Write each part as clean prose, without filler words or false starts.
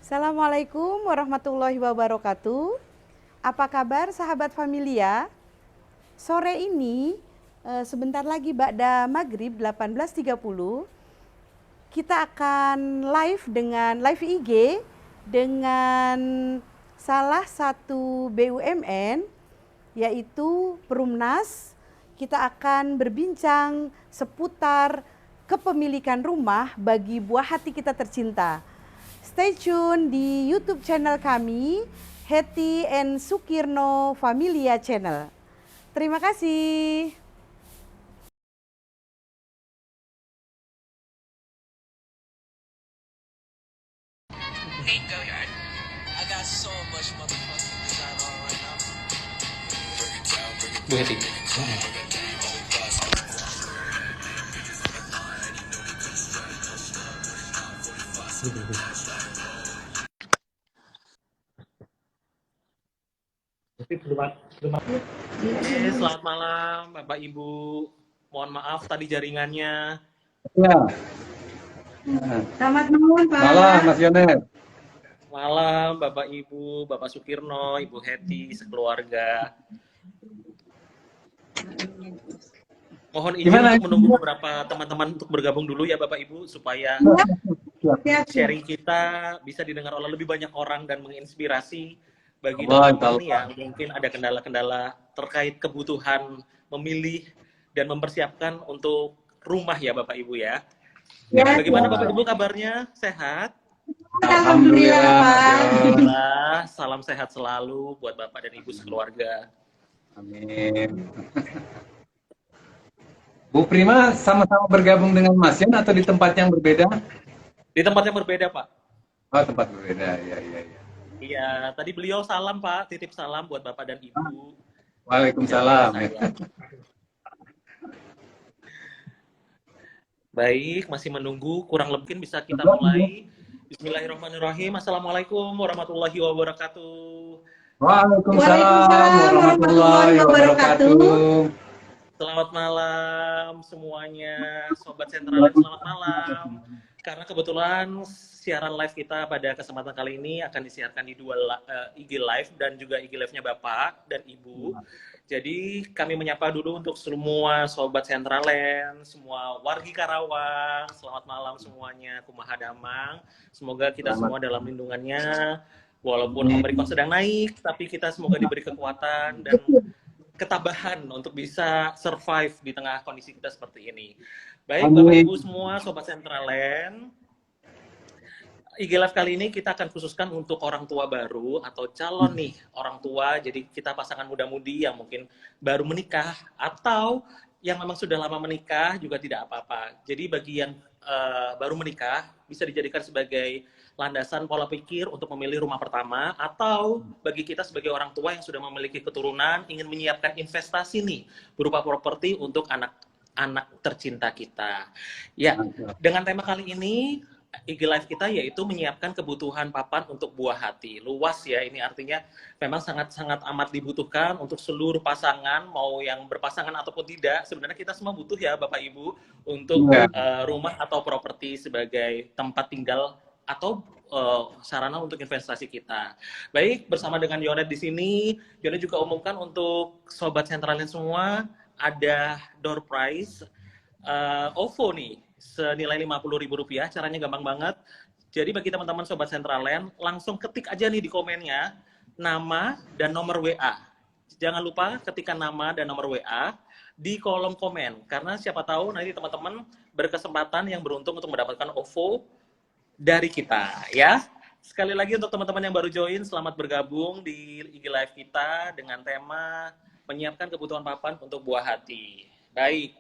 Assalamualaikum warahmatullahi wabarakatuh. Apa kabar sahabat Familia? Sore ini sebentar lagi ba'da maghrib 18.30 kita akan live IG dengan salah satu BUMN yaitu Perumnas. Kita akan berbincang seputar kepemilikan rumah bagi buah hati kita tercinta. Stay tune di YouTube channel kami, Hetty and Sukirno Familia Channel. Terima kasih. Nate Goyard. I got so much motherfucking design on right now. Bu Heti. Selamat malam Bapak Ibu. Mohon maaf tadi jaringannya. Ya. Selamat malam Pak. Malam Mas Yonet. Malam Bapak Ibu, Bapak Sukirno, Ibu Heti, sekeluarga. Mohon izin untuk menunggu beberapa teman-teman untuk bergabung dulu ya Bapak Ibu supaya sharing kita bisa didengar oleh lebih banyak orang dan menginspirasi bagi teman-teman yang mungkin ada kendala-kendala terkait kebutuhan memilih dan mempersiapkan untuk rumah ya Bapak Ibu ya. Bagaimana Bapak Ibu kabarnya? Sehat? Alhamdulillah Pak. Alhamdulillah, salam sehat selalu buat Bapak dan Ibu sekeluarga. Amin. Bu Prima sama-sama bergabung dengan Mas Yon atau di tempat yang berbeda? Di tempat yang berbeda Pak. Oh, tempat berbeda, ya. Iya, tadi beliau salam Pak, titip salam buat Bapak dan Ibu. Waalaikumsalam. Baik, masih menunggu, kurang lebih bisa kita mulai. Bismillahirrahmanirrahim. Assalamualaikum warahmatullahi wabarakatuh. Waalaikumsalam warahmatullahi wabarakatuh. Selamat malam semuanya, Sobat Sentral, selamat malam. Karena kebetulan siaran live kita pada kesempatan kali ini akan disiarkan di dua IG Live dan juga IG Live-nya Bapak dan Ibu. Jadi kami menyapa dulu untuk semua Sobat Sentralen, semua wargi Karawang, selamat malam semuanya, kumaha damang. Semoga kita semua dalam lindungannya, walaupun Omikron sedang naik, tapi kita semoga diberi kekuatan dan ketabahan untuk bisa survive di tengah kondisi kita seperti ini. Baik, Bapak Ibu semua, Sobat Sentralen, IG Live kali ini kita akan khususkan untuk orang tua baru atau calon nih orang tua. Jadi kita pasangan muda-mudi yang mungkin baru menikah atau yang memang sudah lama menikah juga tidak apa-apa. Jadi bagi yang baru menikah bisa dijadikan sebagai landasan pola pikir untuk memilih rumah pertama, atau bagi kita sebagai orang tua yang sudah memiliki keturunan ingin menyiapkan investasi nih berupa properti untuk anak-anak tercinta kita. Ya, dengan tema kali ini IG Live kita yaitu menyiapkan kebutuhan papan untuk buah hati. Luas ya, ini artinya memang sangat-sangat amat dibutuhkan untuk seluruh pasangan, mau yang berpasangan ataupun tidak. Sebenarnya kita semua butuh ya Bapak Ibu untuk rumah atau properti sebagai tempat tinggal atau sarana untuk investasi kita. Baik, bersama dengan Yonet di sini, Yonet juga umumkan untuk Sobat Sentralin semua, ada door prize OVO nih, senilai Rp50.000. Caranya gampang banget. Jadi bagi teman-teman Sobat Sentralen, langsung ketik aja nih di komennya nama dan nomor WA. Jangan lupa ketikkan nama dan nomor WA di kolom komen, karena siapa tahu nanti teman-teman berkesempatan yang beruntung untuk mendapatkan OVO dari kita ya. Sekali lagi untuk teman-teman yang baru join, selamat bergabung di IG Live kita dengan tema menyiapkan kebutuhan papan untuk buah hati. Baik,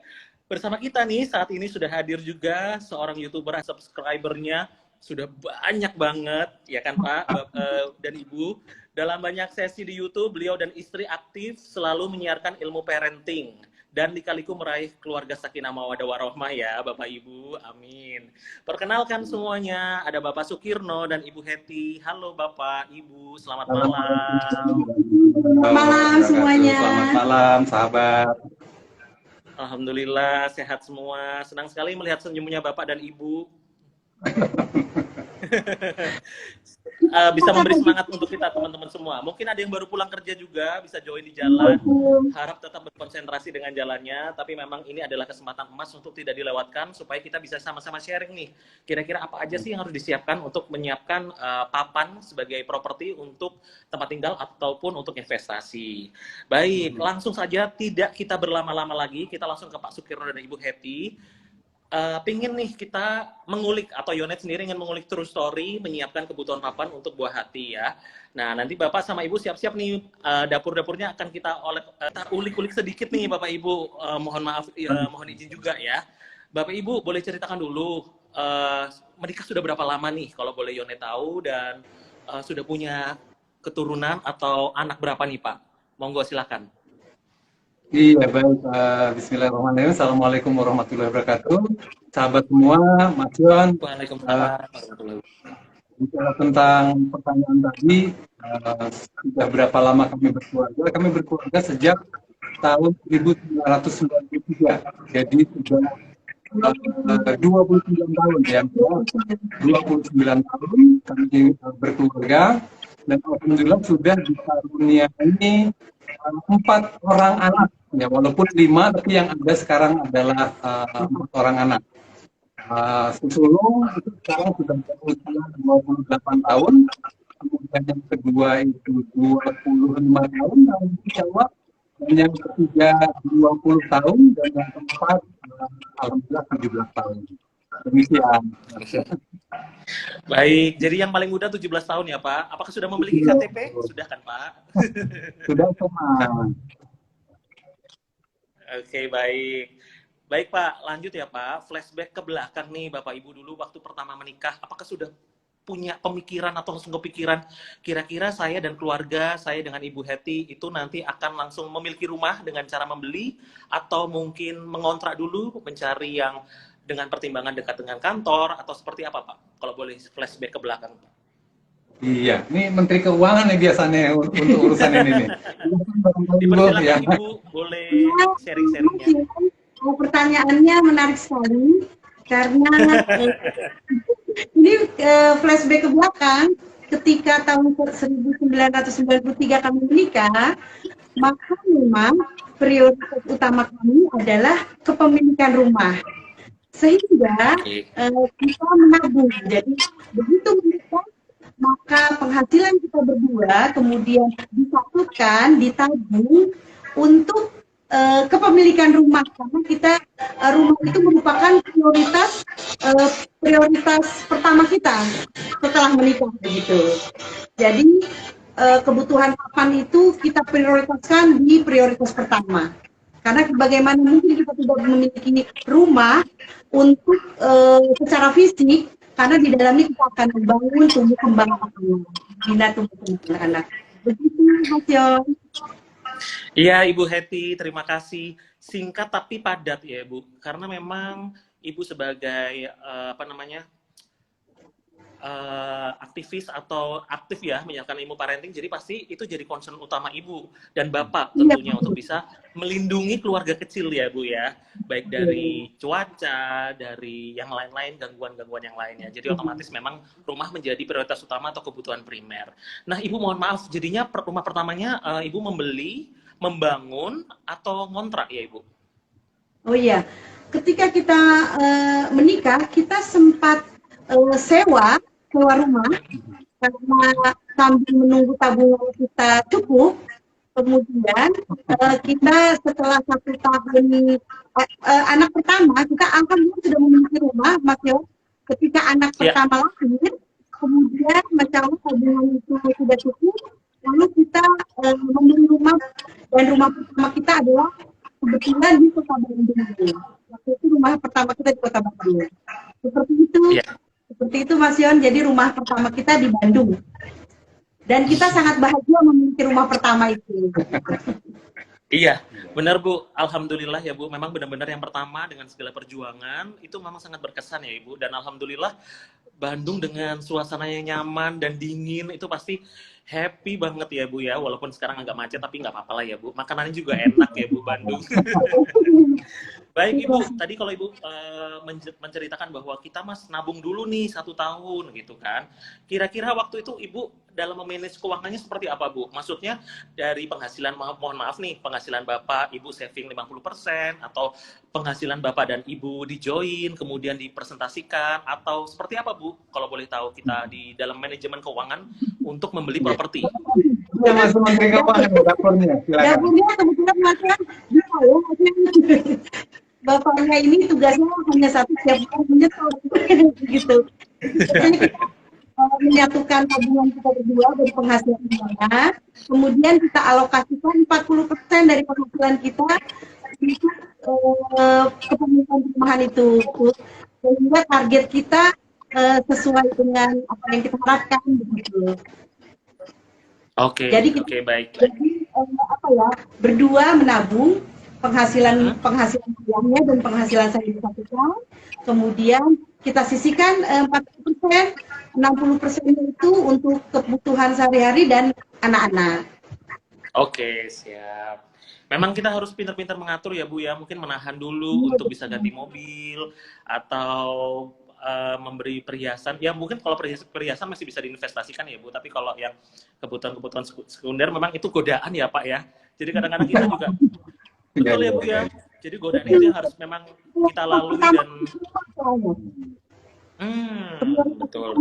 bersama kita nih saat ini sudah hadir juga seorang YouTuber, subscribernya sudah banyak banget, ya kan Pak dan Ibu. Dalam banyak sesi di YouTube, beliau dan istri aktif selalu menyiarkan ilmu parenting dan lika-liku meraih keluarga sakinah mawaddah warohmah ya Bapak Ibu, amin. Perkenalkan semuanya, ada Bapak Sukirno dan Ibu Heti. Halo Bapak, Ibu, selamat malam. Selamat malam semuanya. Selamat malam sahabat. Alhamdulillah sehat semua. Senang sekali melihat senyumnya Bapak dan Ibu. bisa memberi semangat untuk kita teman-teman semua. Mungkin ada yang baru pulang kerja juga bisa join di jalan. Harap tetap berkonsentrasi dengan jalannya. Tapi memang ini adalah kesempatan emas untuk tidak dilewatkan supaya kita bisa sama-sama sharing nih. Kira-kira apa aja sih yang harus disiapkan untuk menyiapkan papan sebagai properti untuk tempat tinggal ataupun untuk investasi. Baik, langsung saja tidak kita berlama-lama lagi. Kita langsung ke Pak Sukirno dan Ibu Hetty. Pingin nih kita mengulik atau Yonet sendiri ingin mengulik true story, menyiapkan kebutuhan papan untuk buah hati ya. Nah nanti Bapak sama Ibu siap-siap nih, dapur-dapurnya akan kita ulik-ulik sedikit nih Bapak Ibu. Mohon maaf, mohon izin juga ya. Bapak Ibu boleh ceritakan dulu menikah sudah berapa lama nih kalau boleh Yonet tahu, dan sudah punya keturunan atau anak berapa nih Pak? Monggo silakan. Iya, baik. Bismillahirrahmanirrahim. Assalamualaikum warahmatullahi wabarakatuh. Sahabat semua, Mas Yon, Waalaikumsalam warahmatullahi wabarakatuh. bicara tentang pertanyaan tadi, sudah berapa lama kami berkeluarga? Kami berkeluarga sejak tahun 1993. Jadi sudah 29 tahun ya. 29 tahun kami berkeluarga, dan alhamdulillah sudah dikaruniai 4 orang anak ya, walaupun 5 tapi yang ada sekarang adalah 4 orang anak. Susulung itu sekarang sudah berusia 28 tahun, kemudian yang kedua itu 25 tahun, yang ketiga dan yang ketiga 20 tahun, dan yang keempat alhamdulillah 17 tahun. Demikian. Baik, jadi yang paling muda 17 tahun ya Pak. Apakah sudah memiliki KTP? Sudah kan Pak? Sudah semua. Oke, baik. Baik Pak, lanjut ya Pak. Flashback ke belakang nih Bapak Ibu dulu waktu pertama menikah. Apakah sudah punya pemikiran atau langsung kepikiran kira-kira saya dan keluarga saya dengan Ibu Hetty itu nanti akan langsung memiliki rumah dengan cara membeli, atau mungkin mengontrak dulu, mencari yang dengan pertimbangan dekat dengan kantor, atau seperti apa Pak? Kalau boleh flashback ke belakang Pak. Iya, ini Menteri Keuangan nih biasanya untuk urusan ini nih. Dipersilakan Ya. Ibu, boleh sharing-sharingnya. Pertanyaannya menarik sekali karena ini flashback ke belakang ketika tahun 1993 kami menikah, maka memang prioritas utama kami adalah kepemilikan rumah. Sehingga kita menabung. Jadi begitu menikah, maka penghasilan kita berdua kemudian disatukan, ditabung untuk kepemilikan rumah, karena kita rumah itu merupakan prioritas pertama kita setelah menikah begitu. Jadi kebutuhan papan itu kita prioritaskan di prioritas pertama. Karena bagaimana mungkin kita tidak memiliki rumah untuk secara fisik, karena di dalamnya kita akan membangun tumbuh kembang anak-anak, bina tumbuh kembang anak. Begitu Mas Yon. Iya Ibu Hetty, terima kasih. Singkat tapi padat ya Ibu, karena memang Ibu sebagai aktivis atau aktif ya menjalankan ilmu parenting, jadi pasti itu jadi concern utama Ibu dan Bapak tentunya untuk bisa melindungi keluarga kecil ya Bu ya, baik dari cuaca, dari yang lain-lain, gangguan-gangguan yang lainnya. Jadi otomatis memang rumah menjadi prioritas utama atau kebutuhan primer. Nah Ibu mohon maaf, jadinya rumah pertamanya Ibu membeli, membangun, atau ngontrak ya Ibu? Oh iya, ketika kita menikah, kita sempat sewa rumah karena sambil menunggu tabungan kita cukup. Kemudian kita setelah 1 tahun anak pertama, kita alhamdulillah sudah memiliki rumah, Mas Yo. Ketika anak pertama lahir, kemudian macam tabungan itu sudah cukup, lalu kita membeli rumah, dan rumah pertama kita adalah kebetulan di Kota Bandung. Waktu itu rumah pertama kita di Kota Bandung. Seperti itu. Seperti itu Mas Yon, jadi rumah pertama kita di Bandung. Dan kita sangat bahagia memiliki rumah pertama itu. Iya, benar Bu. Alhamdulillah ya Bu, memang benar-benar yang pertama dengan segala perjuangan, itu memang sangat berkesan ya Ibu. Dan alhamdulillah Bandung dengan suasananya nyaman dan dingin itu pasti happy banget ya Bu ya. Walaupun sekarang agak macet tapi nggak apa-apa lah ya Bu. Makanannya juga enak ya Bu Bandung. Baik Ibu, tadi kalau Ibu menceritakan bahwa kita Mas nabung dulu nih 1 tahun gitu kan. Kira-kira waktu itu Ibu dalam memanage keuangannya seperti apa Bu? Maksudnya dari penghasilan, mohon maaf nih, penghasilan Bapak Ibu saving 50% atau penghasilan Bapak dan Ibu di-join kemudian dipresentasikan atau seperti apa Bu? Kalau boleh tahu kita di dalam manajemen keuangan untuk membeli properti. Ya, Mas Menteri Keuangan dapurnya, silakan. Dapurnya kebetulan Masnya bisa ya, Masnya. Bapaknya ini tugasnya hanya satu, setiap bulan menyetor gitu. Biasanya kita menyatukan tabungan kita berdua dari penghasilan kita, kemudian kita alokasikan 40% dari penghasilan kita untuk kepemilikan perumahan itu, sehingga target kita sesuai dengan apa yang kita harapkan begitu. Oke, Jadi baik. Jadi apa ya, berdua menabung penghasilan ayahnya dan penghasilan saya disatukan, kemudian kita sisihkan 40%, 60% itu untuk kebutuhan sehari-hari dan anak-anak. Oke, siap. Memang kita harus pintar-pintar mengatur ya Bu ya, mungkin menahan dulu untuk bisa ganti mobil atau memberi perhiasan. Ya mungkin kalau perhiasan masih bisa diinvestasikan ya Bu, tapi kalau yang kebutuhan sekunder memang itu godaan ya Pak ya. Jadi kadang-kadang kita juga betul ya Bu ya. Jadi godaan itu yang harus memang kita lalui dan betul.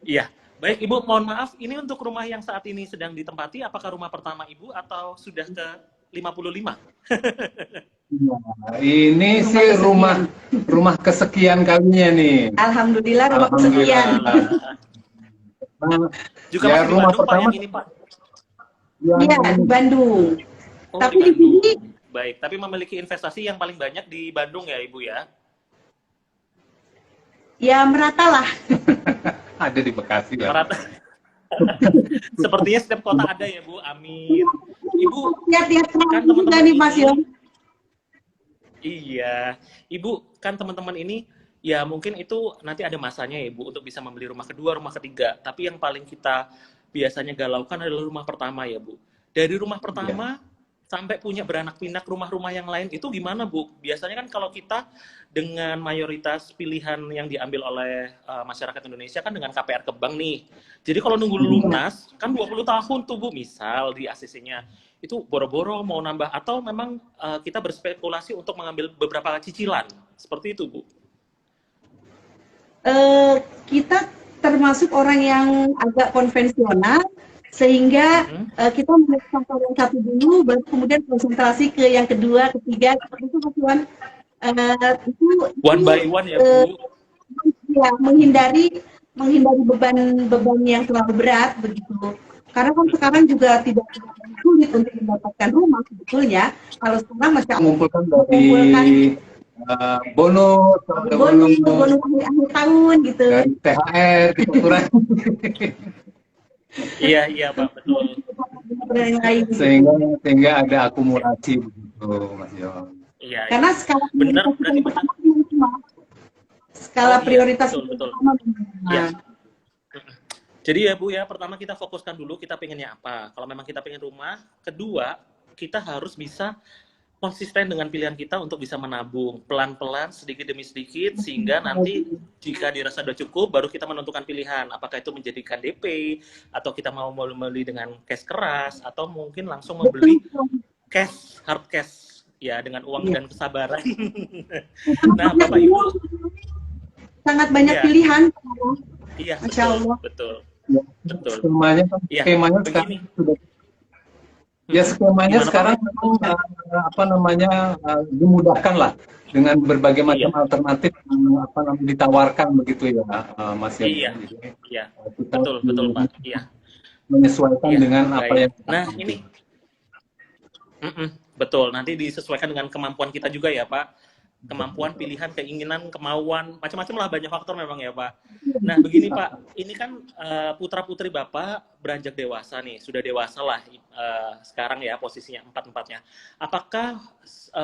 Iya. Baik Ibu, mohon maaf, ini untuk rumah yang saat ini sedang ditempati, apakah rumah pertama Ibu atau sudah ke 55? Nah, ini sih rumah kesekian kalinya nih. Alhamdulillah rumah kesekian. Juga ya, masih rumah Bandung, pertama Pak, yang ini Pak? Iya, di Bandung. Oh, Tapi di Bandung. sini Baik, tapi memiliki investasi yang paling banyak di Bandung ya Ibu ya? ya merata lah. Ada di Bekasi lah. Merata. Sepertinya setiap kota ada ya Bu, amin. Ibu, Lihat-lihat kan juga teman-teman nih Mas ini, Yon. iya, Ibu kan teman-teman ini ya mungkin itu nanti ada masanya ya Bu untuk bisa membeli rumah kedua, rumah ketiga. Tapi yang paling kita biasanya galaukan adalah rumah pertama ya Bu. Dari rumah pertama sampai punya beranak pinak rumah-rumah yang lain itu gimana Bu? Biasanya kan kalau kita dengan mayoritas pilihan yang diambil oleh masyarakat Indonesia kan dengan KPR ke bank nih. Jadi kalau nunggu lunas kan 20 tahun tuh Bu, misal di ACC-nya itu boro-boro mau nambah atau memang kita berspekulasi untuk mengambil beberapa cicilan. Seperti itu Bu. Kita termasuk orang yang agak konvensional, sehingga kita melakukan yang satu dulu, baru kemudian konsentrasi ke yang kedua, ketiga, seperti itu Mas Wan. Itu One by one ya Bu. Ya, menghindari beban yang terlalu berat begitu. Karena kan sekarang juga tidak sulit untuk mendapatkan rumah sebetulnya. Kalau sekarang masih Mengumpulkan dari bonus akhir tahun gitu. dari THR gitu kurang. Iya Pak, betul. sehingga ada akumulasi begitu Mas Yon. Iya. Karena skala Benar, berarti benar. Skala prioritas betul. Ya. Jadi ya Bu ya, pertama kita fokuskan dulu kita pengennya apa. Kalau memang kita pengen rumah, kedua kita harus bisa konsisten dengan pilihan kita untuk bisa menabung pelan-pelan sedikit demi sedikit sehingga nanti jika dirasa sudah cukup baru kita menentukan pilihan apakah itu menjadikan DP atau kita mau membeli dengan cash keras atau mungkin langsung membeli cash, hard cash ya dengan uang dan kesabaran. Nah Bapak Ibu sangat banyak pilihan. Iya, Masya Allah. betul. Skemanya sekarang sudah skemanya sekarang dimudahkan lah dengan berbagai macam alternatif ditawarkan begitu ya Mas Yon. Iya. Betul Pak. Iya. Menyesuaikan dengan apa yang nah ini betul, nanti disesuaikan dengan kemampuan kita juga ya Pak. Kemampuan, pilihan, keinginan, kemauan, macam-macam lah, banyak faktor memang ya Pak. Nah begini Pak, ini kan putra-putri Bapak beranjak dewasa nih, sudah dewasa lah sekarang ya posisinya empat-empatnya. Apakah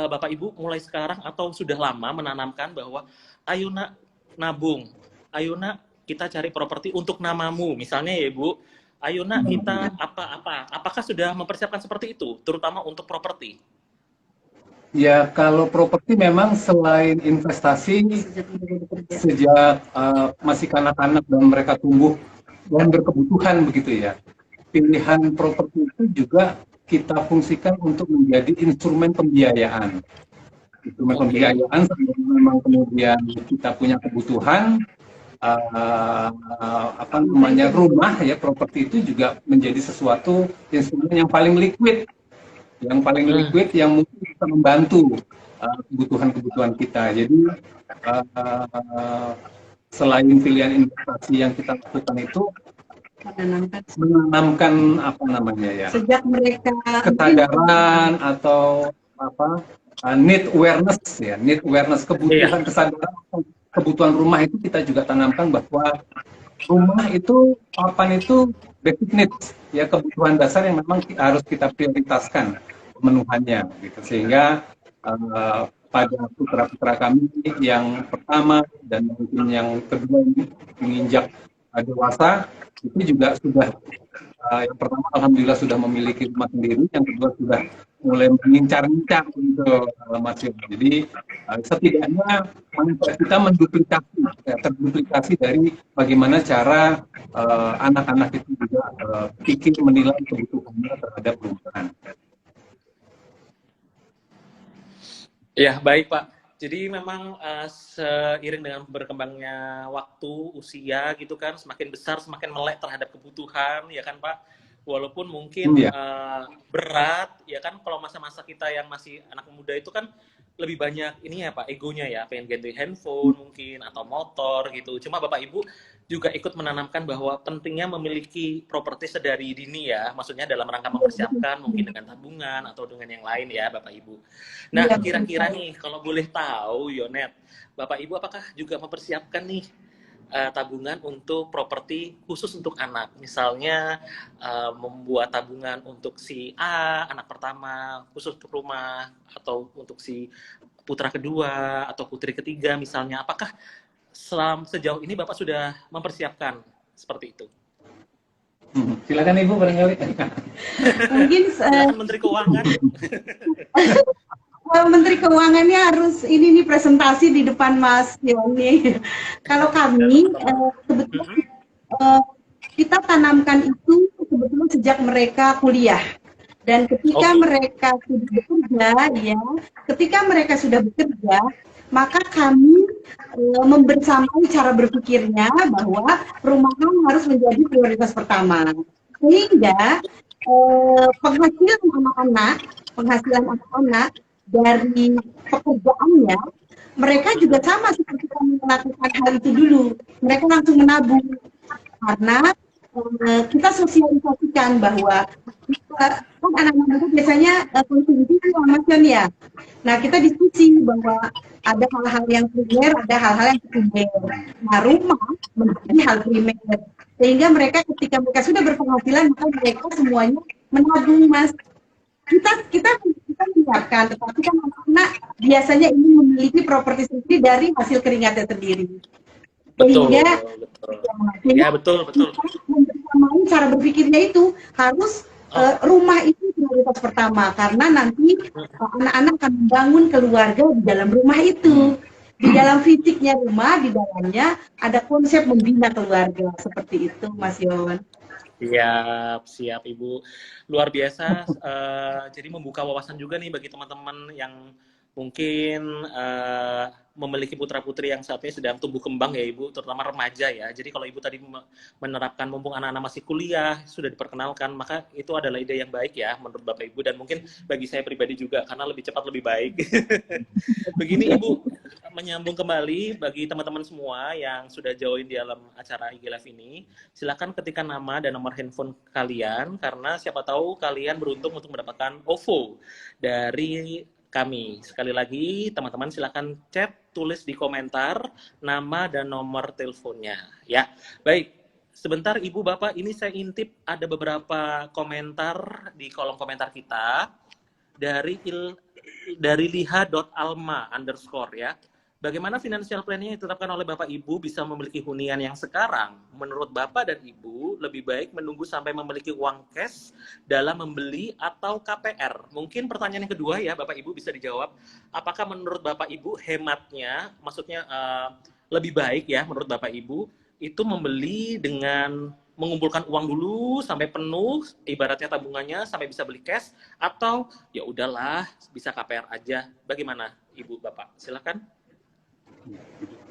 Bapak Ibu mulai sekarang atau sudah lama menanamkan bahwa ayo nak nabung. Ayo nak, kita cari properti untuk namamu. Misalnya ya Ibu, ayo nak kita apa-apa. Apakah sudah mempersiapkan seperti itu, terutama untuk properti? Ya, kalau properti memang selain investasi, sejak masih kanak-kanak dan mereka tumbuh dan berkebutuhan begitu ya, pilihan properti itu juga kita fungsikan untuk menjadi instrumen pembiayaan. Instrumen pembiayaan memang kemudian kita punya kebutuhan, apa namanya, rumah ya, properti itu juga menjadi sesuatu instrumen yang paling liquid, yang mungkin bisa membantu kebutuhan-kebutuhan kita. Jadi selain pilihan investasi yang kita lakukan itu menanamkan apa namanya ya, sejak mereka kesadaran atau apa, need awareness, kebutuhan, kesadaran kebutuhan rumah itu kita juga tanamkan bahwa rumah itu, papan itu basic needs ya, kebutuhan dasar yang memang harus kita prioritaskan pemenuhannya gitu. Sehingga pada putra-putra kami yang pertama dan mungkin yang kedua ini menginjak dewasa, itu juga sudah yang pertama alhamdulillah sudah memiliki rumah sendiri, yang kedua sudah mulai mengincar-incar gitu Mas Yon. Jadi setidaknya manfaat kita terduplikasi dari bagaimana cara anak-anak itu juga pikir menilai kebutuhannya terhadap perumahan. Ya, baik Pak. Jadi memang seiring dengan berkembangnya waktu, usia gitu kan, semakin besar, semakin melek terhadap kebutuhan, ya kan Pak? Walaupun mungkin berat, ya kan, kalau masa-masa kita yang masih anak muda itu kan lebih banyak ini ya Pak, egonya ya, pengen ganti handphone mungkin, atau motor gitu. Cuma Bapak Ibu juga ikut menanamkan bahwa pentingnya memiliki properti sedari dini ya, maksudnya dalam rangka mempersiapkan mungkin dengan tabungan atau dengan yang lain ya Bapak Ibu. Nah, kira-kira nih kalau boleh tahu Yonet, Bapak Ibu apakah juga mempersiapkan nih tabungan untuk properti khusus untuk anak? Misalnya membuat tabungan untuk si A, anak pertama, khusus untuk rumah, atau untuk si putra kedua atau putri ketiga misalnya. Apakah sejauh ini Bapak sudah mempersiapkan seperti itu? Silakan Ibu barangkali. Mungkin silakan Menteri Keuangan. Menteri Keuangannya harus ini nih presentasi di depan Mas Yoni. Kalau kami sebetulnya kita tanamkan itu sebetulnya sejak mereka kuliah. Dan ketika mereka sudah bekerja, ya, ketika mereka sudah bekerja, maka kami membersamai cara berpikirnya bahwa perumahan harus menjadi prioritas pertama. Sehingga penghasilan anak-anak dari pekerjaannya, mereka juga sama seperti kami melakukan hal itu dulu. Mereka langsung menabung karena kita sosialisasikan bahwa kan anak-anak itu biasanya konsumsi informasi ya. Nah, kita diskusi bahwa ada hal-hal yang primer, ada hal-hal yang sekunder. Nah, rumah menjadi hal primer. Sehingga mereka ketika mereka sudah berpenghasilan, maka mereka semuanya menabung, Mas. Kita menyiapkan, tetapi kan anak-anak biasanya ingin memiliki properti sendiri dari hasil keringatnya sendiri. Sehingga betul. Membersamai cara berpikirnya itu harus rumah itu prioritas pertama, karena nanti anak-anak akan membangun keluarga di dalam rumah itu. Di dalam fisiknya rumah, di dalamnya ada konsep membina keluarga, seperti itu Mas Yon. Siap Ibu, luar biasa. Jadi membuka wawasan juga nih bagi teman-teman yang mungkin memiliki putra-putri yang saat ini sedang tumbuh kembang ya Ibu, terutama remaja ya. Jadi kalau Ibu tadi menerapkan mumpung anak-anak masih kuliah, sudah diperkenalkan, maka itu adalah ide yang baik ya menurut Bapak Ibu, dan mungkin bagi saya pribadi juga, karena lebih cepat lebih baik. Begini Ibu, menyambung kembali bagi teman-teman semua yang sudah join di dalam acara IG Live ini, silakan ketikkan nama dan nomor handphone kalian, karena siapa tahu kalian beruntung untuk mendapatkan OVO dari kami. Sekali lagi, teman-teman silakan chat, tulis di komentar nama dan nomor teleponnya. Ya, baik. Sebentar Ibu Bapak, ini saya intip ada beberapa komentar di kolom komentar kita dari liha.alma_ ya. bagaimana financial plan-nya yang ditetapkan oleh Bapak Ibu bisa memiliki hunian yang sekarang? Menurut Bapak dan Ibu, lebih baik menunggu sampai memiliki uang cash dalam membeli atau KPR? Mungkin pertanyaan yang kedua ya, Bapak Ibu bisa dijawab. Apakah menurut Bapak Ibu hematnya, maksudnya lebih baik ya menurut Bapak Ibu, itu membeli dengan mengumpulkan uang dulu sampai penuh, ibaratnya tabungannya sampai bisa beli cash, atau ya udahlah bisa KPR aja? Bagaimana Ibu Bapak? Silakan.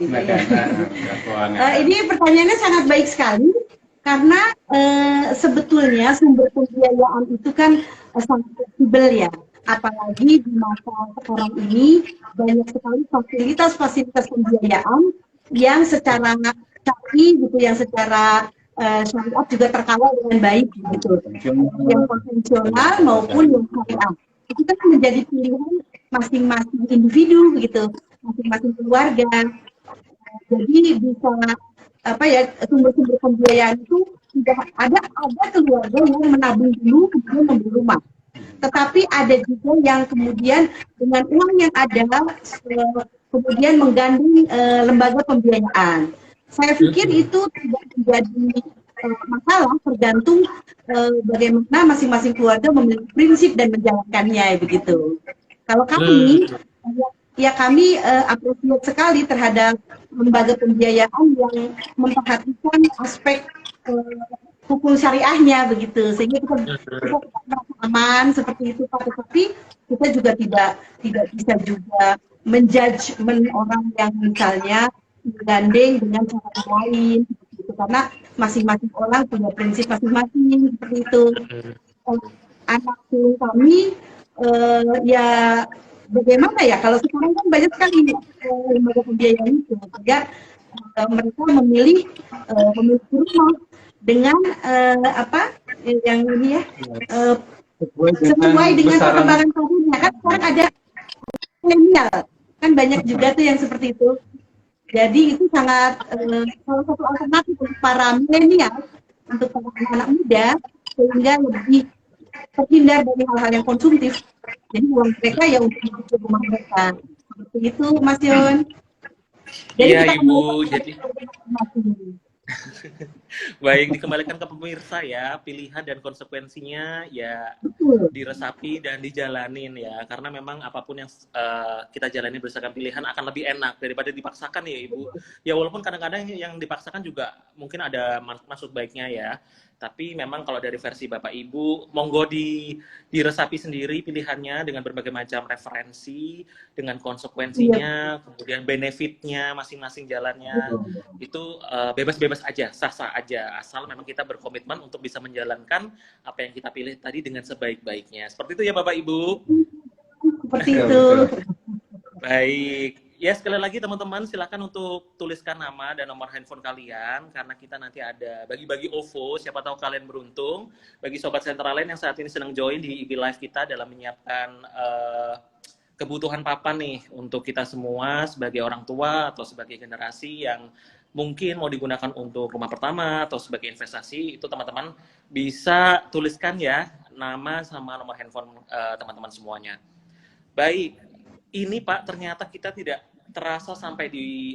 Ini pertanyaannya sangat baik sekali karena sebetulnya sumber pembiayaan itu kan sangat fleksibel ya, apalagi di masa sekarang ini banyak sekali fasilitas-fasilitas pembiayaan yang secara syar'i gitu, yang secara syariat juga terkawal dengan baik gitu, yang konvensional maupun yang syariah. Itu kan menjadi pilihan masing-masing individu gitu, masing-masing keluarga. Jadi bisa apa ya, sumber-sumber pembiayaan itu tidak ada keluarga yang menabung dulu kemudian membeli rumah. Tetapi ada juga yang kemudian dengan uang yang ada kemudian menggandeng lembaga pembiayaan. Saya pikir itu tidak menjadi masalah, tergantung bagaimana masing-masing keluarga memiliki prinsip dan menjalankannya begitu. Kalau kami ya kami apresiasi sekali terhadap lembaga pembiayaan yang memperhatikan aspek hukum syariahnya begitu, sehingga kita merasa aman seperti itu. Tapi kita juga tidak bisa juga menjudgment orang yang misalnya menggandeng dengan cara lain gitu, karena masing-masing orang punya prinsip masing-masing seperti itu. Anak kami ya bagaimana ya, kalau sekarang kan banyak sekali lembaga pembiayaan itu, sehingga mereka memilih rumah dengan apa yang ini ya, sesuai dengan perkembangan tahunnya. Kan sekarang ada milenial, kan banyak juga tuh yang seperti itu. Jadi itu sangat salah satu alternatif untuk para milenial, untuk para anak muda, sehingga lebih terhindar dari hal-hal yang konsumtif. Jadi uang mereka ya untuk hidup rumah mereka. Seperti itu, Mas Yon. Iya, Ibu. Jadi baik, dikembalikan ke pemirsa ya, pilihan dan konsekuensinya ya diresapi dan dijalanin ya, karena memang apapun yang kita jalani berdasarkan pilihan akan lebih enak daripada dipaksakan ya Ibu. Ya walaupun kadang-kadang yang dipaksakan juga mungkin ada maksud baiknya ya, tapi memang kalau dari versi Bapak Ibu, monggo diresapi sendiri pilihannya dengan berbagai macam referensi, dengan konsekuensinya, kemudian benefitnya masing-masing jalannya, itu bebas-bebas aja, sah-sah aja, asal memang kita berkomitmen untuk bisa menjalankan apa yang kita pilih tadi dengan sebaik-baiknya. Seperti itu ya Bapak Ibu? Seperti itu. Baik. Ya, sekali lagi teman-teman silakan untuk tuliskan nama dan nomor handphone kalian, karena kita nanti ada bagi-bagi OVO, siapa tahu kalian beruntung. Bagi Sobat Sentralen yang saat ini sedang join di IG Live kita dalam menyiapkan kebutuhan papan nih untuk kita semua sebagai orang tua atau sebagai generasi yang mungkin mau digunakan untuk rumah pertama atau sebagai investasi, itu teman-teman bisa tuliskan ya nama sama nomor handphone teman-teman semuanya. Baik, ini Pak ternyata kita tidak terasa sampai di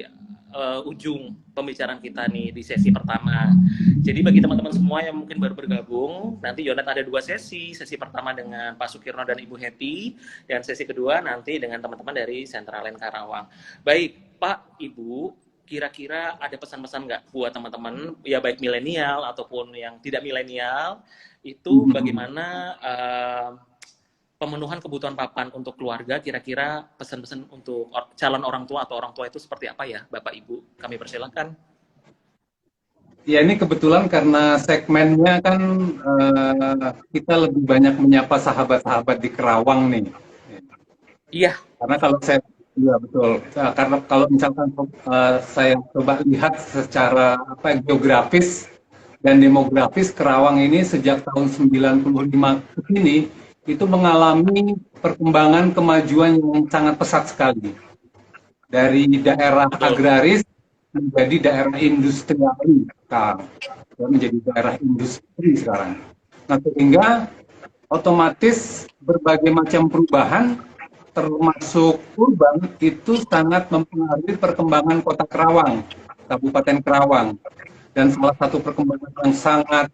ujung pembicaraan kita nih di sesi pertama. Jadi bagi teman-teman semua yang mungkin baru bergabung, nanti Yonat ada 2 sesi. Sesi pertama dengan Pak Sukirno dan Ibu Hetty, dan sesi kedua nanti dengan teman-teman dari Sentralen Karawang. Baik, Pak, Ibu, kira-kira ada pesan-pesan nggak buat teman-teman, ya baik milenial ataupun yang tidak milenial, itu bagaimana pemenuhan kebutuhan papan untuk keluarga, kira-kira pesan-pesan untuk calon orang tua atau orang tua itu seperti apa ya, Bapak Ibu? Kami persilakan. Ya, ini kebetulan karena segmennya kan kita lebih banyak menyapa sahabat-sahabat di Kerawang nih. Iya. Karena kalau saya, ya betul. Karena kalau misalkan saya coba lihat secara geografis dan demografis, Kerawang ini sejak tahun 95 ke sini itu mengalami perkembangan kemajuan yang sangat pesat sekali. Dari daerah agraris menjadi daerah industrial sekarang. Menjadi daerah industri sekarang. Nah, sehingga otomatis berbagai macam perubahan termasuk urban itu sangat mempengaruhi perkembangan kota Kerawang, Kabupaten Kerawang. Dan salah satu perkembangan yang sangat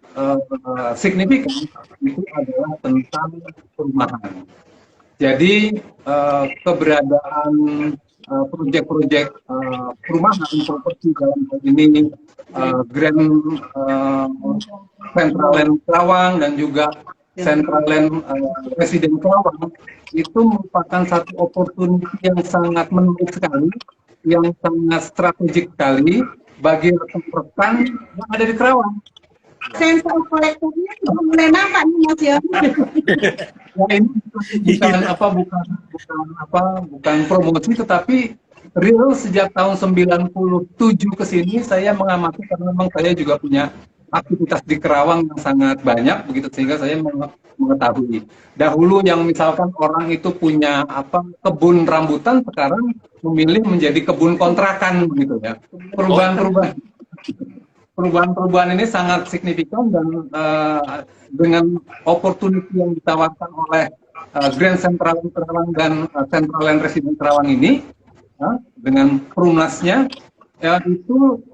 signifikan itu adalah tentang perumahan. Jadi keberadaan proyek-proyek perumahan properti dalam hal ini Grand Central Land Kerawang dan juga Central Land Residen Kerawang itu merupakan satu opportunity yang sangat menarik sekali, yang sangat strategik sekali bagi rekan-rekan yang ada di Kerawang. Sense of collectornya mulai nampak nih Mas Yon. Ya, ini bukan promosi, tetapi real sejak tahun 97 ke sini saya mengamati, karena memang saya juga punya aktivitas di Kerawang yang sangat banyak begitu, sehingga saya mengetahui. Dahulu yang misalkan orang itu punya kebun rambutan, sekarang memilih menjadi kebun kontrakan begitu ya. Perubahan ini sangat signifikan, dan dengan opportunity yang ditawarkan oleh Grand Central Kerawang dan Central Land Resident Kerawang ini, dengan perumnasnya, ya itu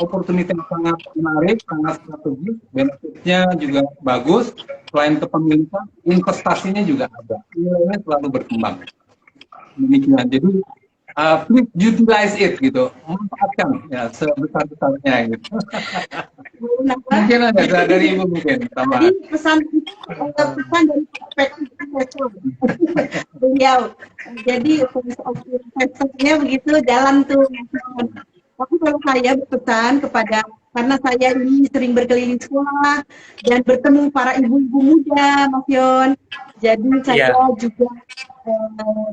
opportunity yang sangat menarik, sangat strategis, benefitnya juga bagus, selain kepemilikan, investasinya juga ada, nilainya selalu berkembang. Demikian, jadi please utilize it gitu, manfaatkan ya sebesar-besarnya gitu. Mungkin ada dari Ibu mungkin tambahan. Jadi pesan dari perspektif investor beliau. Jadi investornya begitu jalan tuh. Tapi kalau saya berpesan kepada, karena saya ini sering berkeliling sekolah dan bertemu para ibu-ibu muda, Mas Yon. Jadi saya juga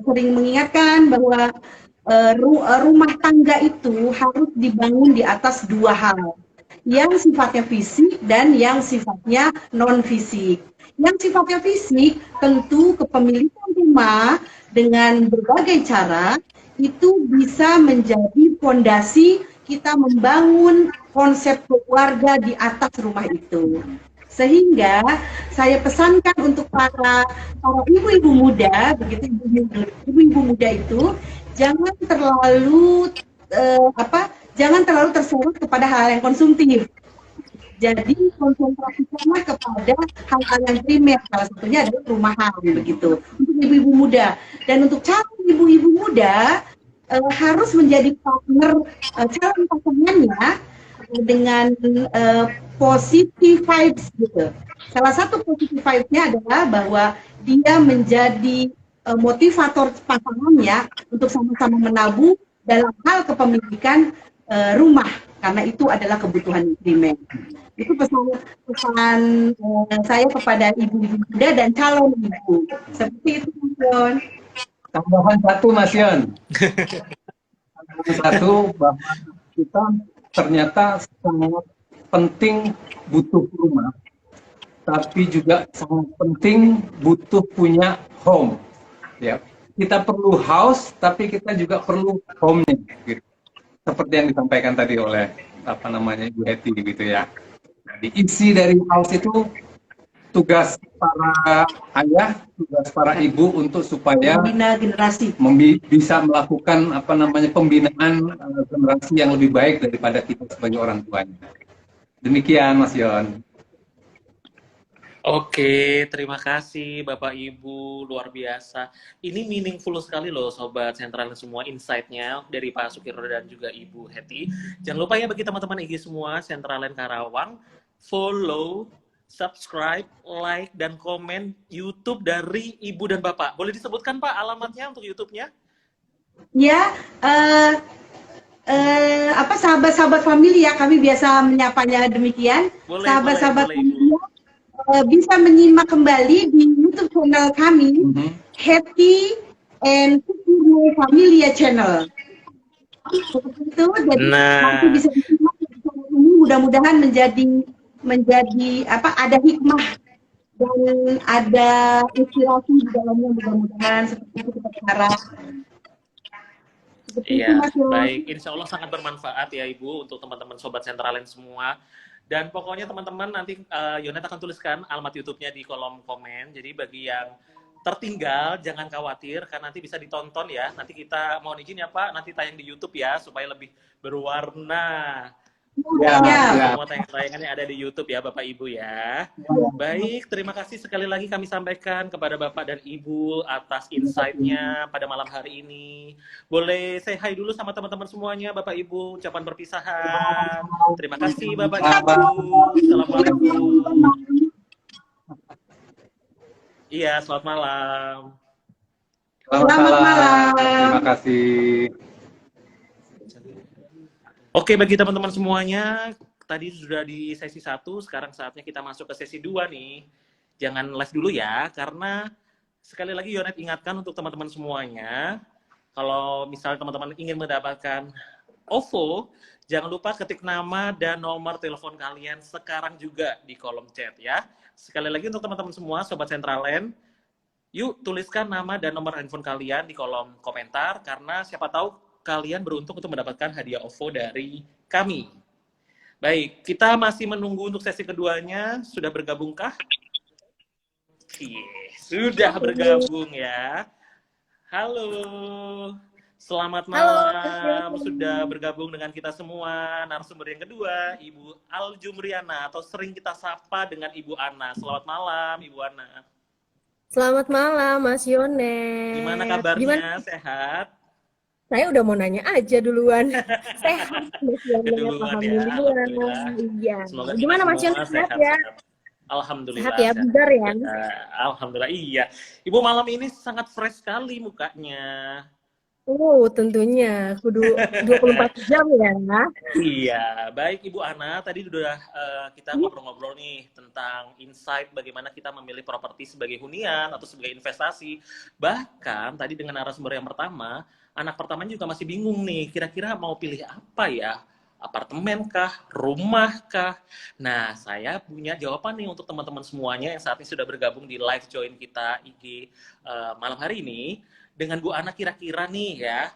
sering mengingatkan bahwa rumah tangga itu harus dibangun di atas dua hal, yang sifatnya fisik dan yang sifatnya non fisik. Yang sifatnya fisik tentu kepemilikan rumah dengan berbagai cara itu bisa menjadi fondasi kita membangun konsep keluarga di atas rumah itu. Sehingga saya pesankan untuk para ibu-ibu muda, begitu ibu-ibu muda itu jangan terlalu terseret kepada hal yang konsumtif. Jadi konsentrasikanlah kepada hal-hal yang primer, salah satunya adalah perumahan begitu untuk ibu-ibu muda. Dan untuk calon ibu-ibu muda harus menjadi partner calon pasangannya dengan positive vibes gitu. Salah satu positive vibes-nya adalah bahwa dia menjadi motivator pasangannya untuk sama-sama menabung dalam hal kepemilikan rumah, karena itu adalah kebutuhan primer. Itu pesan saya kepada ibu-ibu muda dan calon ibu. Seperti itu, Mas Yon. Tambahan satu, Mas Yon. Tambahan satu, bahwa kita ternyata sangat penting butuh rumah, tapi juga sangat penting butuh punya home. Ya, kita perlu house, tapi kita juga perlu home-nya. Gitu. Seperti yang disampaikan tadi oleh Ibu Hetty gitu ya. Diisi dari house itu tugas para ayah, tugas para ibu untuk supaya membina generasi, bisa melakukan pembinaan generasi yang lebih baik daripada kita sebagai orang tuanya. Demikian, Mas Yon. Oke, terima kasih Bapak Ibu, luar biasa. Ini meaningful sekali loh Sobat Sentral semua, insight-nya dari Pak Sukirno dan juga Ibu Hetty. Jangan lupa ya bagi teman-teman IG semua, Sentralan Karawang, follow, subscribe, like, dan komen YouTube dari Ibu dan Bapak. Boleh disebutkan Pak alamatnya untuk YouTube-nya? Ya, sahabat-sahabat familia, kami biasa menyapanya demikian. Sahabat-sahabat familia bisa menyimak kembali di YouTube channel kami, Hetty and Sukirno Familia Channel. Seperti itu, jadi nanti bisa disimak ini, mudah-mudahan menjadi ada hikmah dan ada inspirasi di dalamnya, mudah-mudahan seperti itu kita berharap. Iya, baik. Insya Allah sangat bermanfaat ya Ibu untuk teman-teman Sobat Sentralen semua. Dan pokoknya teman-teman nanti Yonet akan tuliskan alamat YouTube-nya di kolom komen. Jadi bagi yang tertinggal, jangan khawatir, karena nanti bisa ditonton ya. Nanti kita mohon izin ya Pak, nanti tayang di YouTube ya, supaya lebih berwarna. Ya, Ya. Semua tayangannya ada di YouTube ya Bapak Ibu ya. Baik, terima kasih sekali lagi kami sampaikan kepada Bapak dan Ibu atas insight-nya pada malam hari ini. Boleh say hi dulu sama teman-teman semuanya Bapak Ibu, ucapan perpisahan. Terima kasih Bapak Ibu. Assalamualaikum. Iya, selamat malam. Selamat malam. Terima kasih. Oke, bagi teman-teman semuanya, tadi sudah di sesi 1, sekarang saatnya kita masuk ke sesi 2 nih. Jangan live dulu ya, karena sekali lagi Yonet ingatkan untuk teman-teman semuanya, kalau misalnya teman-teman ingin mendapatkan OVO, jangan lupa ketik nama dan nomor telepon kalian sekarang juga di kolom chat ya. Sekali lagi untuk teman-teman semua, Sobat Centraland, yuk tuliskan nama dan nomor handphone kalian di kolom komentar, karena siapa tahu kalian beruntung untuk mendapatkan hadiah OVO dari kami. Baik, kita masih menunggu untuk sesi keduanya. Sudah bergabungkah? Sudah bergabung ya. Halo, selamat malam. Sudah bergabung dengan kita semua. Narasumber yang kedua, Ibu Aljumriana, atau sering kita sapa dengan Ibu Ana. Selamat malam, Ibu Ana. Selamat malam, Mas Yonet. Gimana kabarnya? Gimana? Sehat? Saya udah mau nanya aja duluan. Sehat, Mas Yonet. Keduluan ya, Alhamdulillah. alhamdulillah. Iya. Semoga Gimana kita Mas Yonet? semua Sehat ya? Alhamdulillah. Sehat ya, bugar ya? Alhamdulillah, iya. Ibu malam ini sangat fresh sekali mukanya. Oh, tentunya. Kudu 24 jam ya. Iya, baik Ibu Ana, tadi sudah kita ngobrol-ngobrol nih tentang insight bagaimana kita memilih properti sebagai hunian atau sebagai investasi. Bahkan tadi dengan narasumber yang pertama, anak pertamanya juga masih bingung nih, kira-kira mau pilih apa ya? Apartemen kah? Rumah kah? Nah, saya punya jawaban nih untuk teman-teman semuanya yang saat ini sudah bergabung di live join kita IG malam hari ini. Dengan Bu Ana kira-kira nih ya,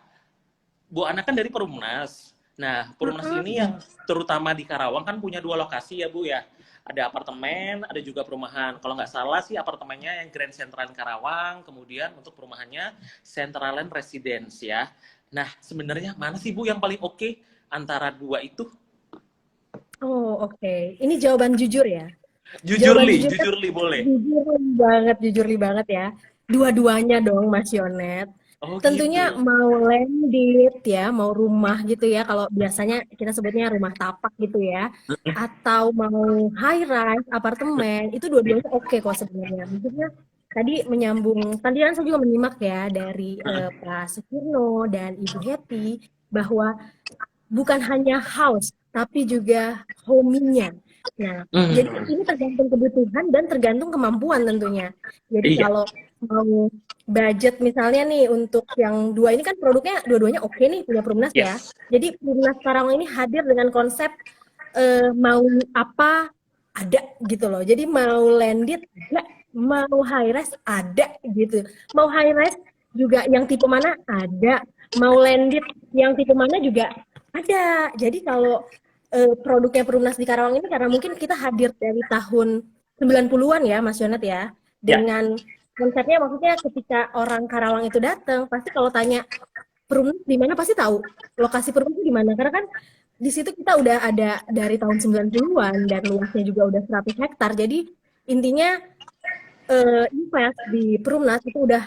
Bu Ana kan dari Perumnas. Nah, Perumnas ini yang terutama di Karawang kan punya 2 lokasi ya Bu ya. Ada apartemen, ada juga perumahan. Kalau nggak salah sih apartemennya yang Grand Central Karawang, kemudian untuk perumahannya Centraland Residence ya. Nah, sebenarnya mana sih Bu yang paling oke antara 2 itu? Oh, oke. Ini jawaban jujur ya? Jujur Jawaban li, jujur kan jujur li boleh. jujur banget ya. Dua-duanya dong, Mas Yonet. Oh Tentunya gitu. mau landed ya, mau rumah gitu ya, kalau biasanya kita sebutnya rumah tapak gitu ya, atau mau high rise, apartemen, itu dua-duanya oke kok sebenarnya. Maksudnya tadi menyambung, tadi kan saya juga menyimak ya dari Pak Sukirno dan Ibu Happy, bahwa bukan hanya house, tapi juga home-nya. Nah, jadi ini tergantung kebutuhan dan tergantung kemampuan tentunya. Jadi Iya. kalau mau budget misalnya nih untuk yang 2 ini kan produknya dua-duanya oke nih punya Perumnas ya. Yes. Jadi Perumnas Karawang ini hadir dengan konsep mau apa ada gitu loh. Jadi mau landed ada, mau high rise ada gitu. Mau high rise juga yang tipe mana ada, mau landed yang tipe mana juga ada. Jadi kalau produknya Perumnas di Karawang ini karena mungkin kita hadir dari tahun 90-an ya Mas Yonet ya. Dengan konsepnya maksudnya ketika orang Karawang itu datang, pasti kalau tanya Perumnas di mana pasti tahu lokasi Perumnas di mana. Karena kan di situ kita udah ada dari tahun 90-an dan luasnya juga udah 100 hektar. Jadi intinya invest di Perumnas itu udah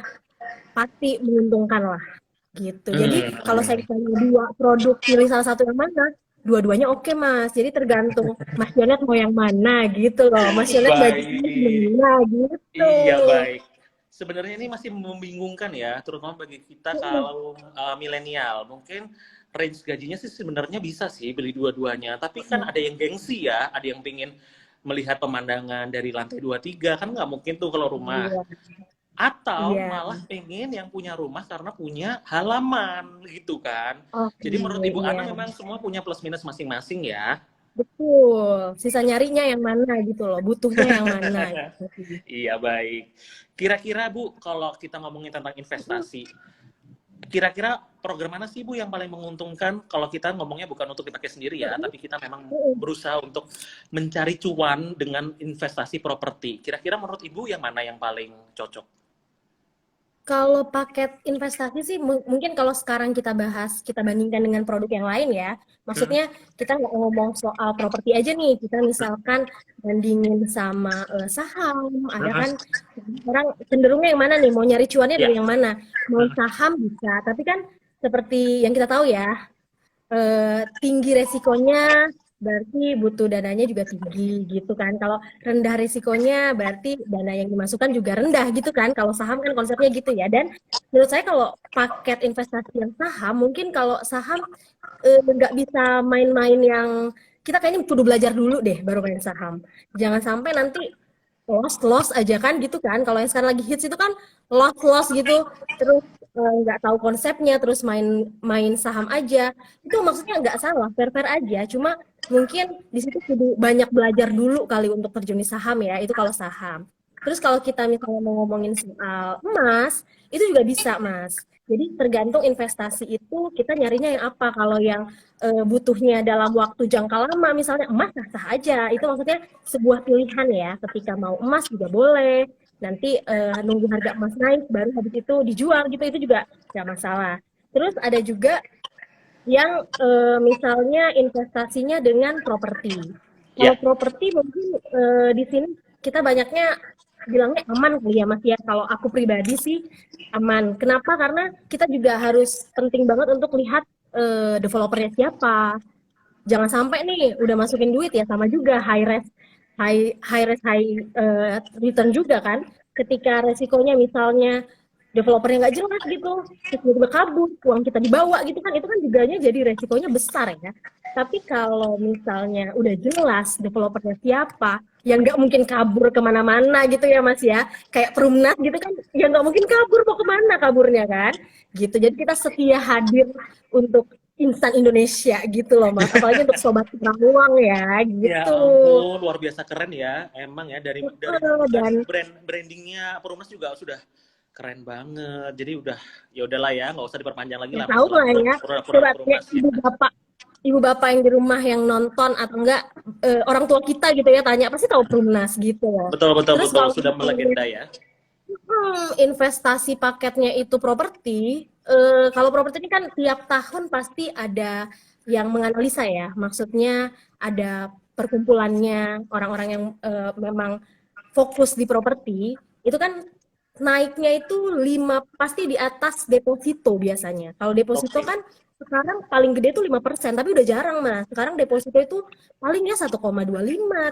pasti menguntungkan lah gitu. Jadi kalau saya tanya 2 produk pilih salah satu yang mana, dua-duanya oke Mas. Jadi tergantung Mas Yonet mau yang mana gitu loh. Mas Yonet budgetnya gimana gitu. Iya baik. Sebenarnya ini masih membingungkan ya, terutama bagi kita kalau milenial. Mungkin range gajinya sih sebenarnya bisa sih beli dua-duanya. Tapi kan ada yang gengsi ya, ada yang pengen melihat pemandangan dari lantai 2-3. Kan nggak mungkin tuh kalau rumah. Atau malah pengen yang punya rumah karena punya halaman gitu kan. Jadi menurut Ibu Ana memang semua punya plus minus masing-masing ya. Betul, sisa nyarinya yang mana gitu loh, butuhnya yang mana. Iya baik. Kira-kira Bu, kalau kita ngomongin tentang investasi, kira-kira program mana sih Bu yang paling menguntungkan kalau kita ngomongnya bukan untuk dipakai sendiri ya, tapi kita memang berusaha untuk mencari cuan dengan investasi properti. Kira-kira menurut Ibu yang mana yang paling cocok? Kalau paket investasi sih mungkin kalau sekarang kita bahas, kita bandingkan dengan produk yang lain ya. Maksudnya kita nggak ngomong soal properti aja nih. Kita misalkan bandingin sama saham, ada kan sekarang cenderungnya yang mana nih? Mau nyari cuannya dari yang mana? Mau saham bisa, tapi kan seperti yang kita tahu ya, tinggi resikonya berarti butuh dananya juga tinggi gitu kan. Kalau rendah resikonya berarti dana yang dimasukkan juga rendah gitu kan. Kalau saham kan konsepnya gitu ya. Dan menurut saya kalau paket investasi yang saham, mungkin kalau saham nggak bisa main-main yang kita kayaknya kudu belajar dulu deh baru main saham. Jangan sampai nanti loss aja kan gitu kan. Kalau yang sekarang lagi hits itu kan loss gitu, terus nggak tahu konsepnya, terus main saham aja. Itu maksudnya nggak salah, fair aja. Cuma mungkin di situ kudu banyak belajar dulu kali untuk terjun di saham ya. Itu kalau saham. Terus kalau kita misalnya mau ngomongin soal emas, itu juga bisa, Mas. Jadi tergantung investasi itu kita nyarinya yang apa. Kalau yang butuhnya dalam waktu jangka lama, misalnya emas sah-sah aja. Itu maksudnya sebuah pilihan ya. Ketika mau emas juga boleh. Nanti nunggu harga emas naik, baru habis itu dijual gitu. Itu juga nggak masalah. Terus ada juga yang misalnya investasinya dengan properti. Kalau properti mungkin di sini kita banyaknya bilangnya aman kali ya Mas ya. Kalau aku pribadi sih aman. Kenapa? Karena kita juga harus penting banget untuk lihat developernya siapa. Jangan sampai nih udah masukin duit ya sama juga high risk return juga kan. Ketika resikonya misalnya developernya nggak jelas gitu, terus tiba-tiba kabur, uang kita dibawa gitu kan, itu kan juga jadi resikonya besar ya. Tapi kalau misalnya udah jelas developernya siapa, yang nggak mungkin kabur kemana-mana gitu ya Mas ya, kayak Perumnas gitu kan, yang nggak mungkin kabur, mau kemana kaburnya kan, gitu. Jadi kita setia hadir untuk instan Indonesia gitu loh Mas, apalagi untuk sobat Perambuang ya, gitu. Ya ampun, luar biasa keren ya, emang ya dari dan brandingnya Perumnas juga sudah keren banget. Jadi udah ya udahlah ya, nggak usah diperpanjang lagi lah. Tahu lah ya. Coba ya, ibu bapak yang di rumah yang nonton atau enggak orang tua kita gitu ya tanya pasti tahu Perumnas gitu ya. Betul sudah melegenda ya. Investasi paketnya itu properti. Kalau properti ini kan tiap tahun pasti ada yang menganalisa ya. Maksudnya ada perkumpulannya orang-orang yang memang fokus di properti. Itu kan naiknya itu pasti di atas deposito biasanya. Kalau deposito kan sekarang paling gede tuh 5%, tapi udah jarang Mas. Sekarang deposito itu palingnya 1,25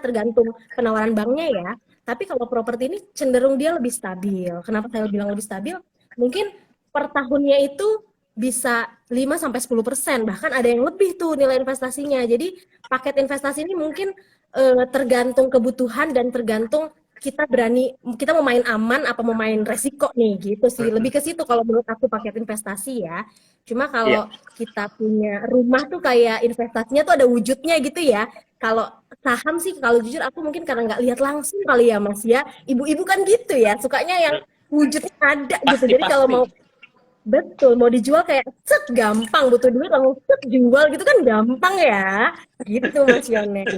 tergantung penawaran banknya ya. Tapi kalau properti ini cenderung dia lebih stabil. Kenapa saya bilang lebih stabil? Mungkin per tahunnya itu bisa 5-10%, bahkan ada yang lebih tuh nilai investasinya. Jadi paket investasi ini mungkin tergantung kebutuhan dan tergantung kita mau main aman apa mau main resiko nih gitu sih, lebih ke situ kalau menurut aku paket investasi ya. Cuma kalau kita punya rumah tuh kayak investasinya tuh ada wujudnya gitu ya. Kalau saham sih kalau jujur aku mungkin karena nggak lihat langsung kali ya Mas ya, ibu-ibu kan gitu ya sukanya yang wujudnya ada gitu. Jadi kalau mau mau dijual kayak set gampang, butuh duit langsung set jual gitu kan gampang ya gitu Mas Yonet.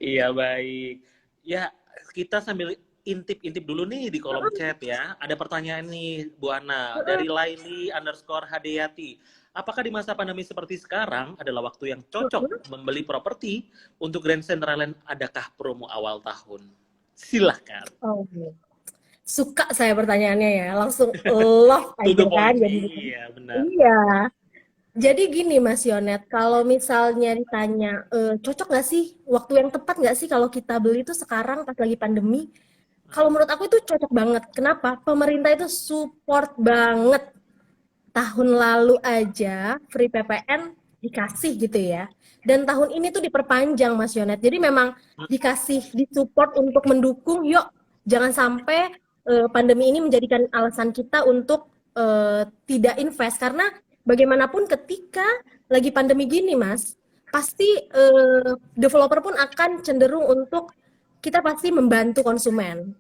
Iya baik ya, kita sambil intip dulu nih di kolom chat ya. Ada pertanyaan nih Bu Ana dari Laili_Hadayati. Apakah di masa pandemi seperti sekarang adalah waktu yang cocok membeli properti untuk Grand Central Land? Adakah promo awal tahun? Silahkan. Suka saya pertanyaannya ya, langsung love aja kan. Iya benar. Iya. Jadi gini Mas Yonet, kalau misalnya ditanya cocok nggak sih, waktu yang tepat nggak sih kalau kita beli itu sekarang pas lagi pandemi? Kalau menurut aku itu cocok banget. Kenapa? Pemerintah itu support banget. Tahun lalu aja free PPN dikasih gitu ya. Dan tahun ini tuh diperpanjang Mas Yonet. Jadi memang disupport untuk mendukung, yuk jangan sampai pandemi ini menjadikan alasan kita untuk tidak invest. Karena bagaimanapun ketika lagi pandemi gini Mas, pasti developer pun akan cenderung untuk kita pasti membantu konsumen.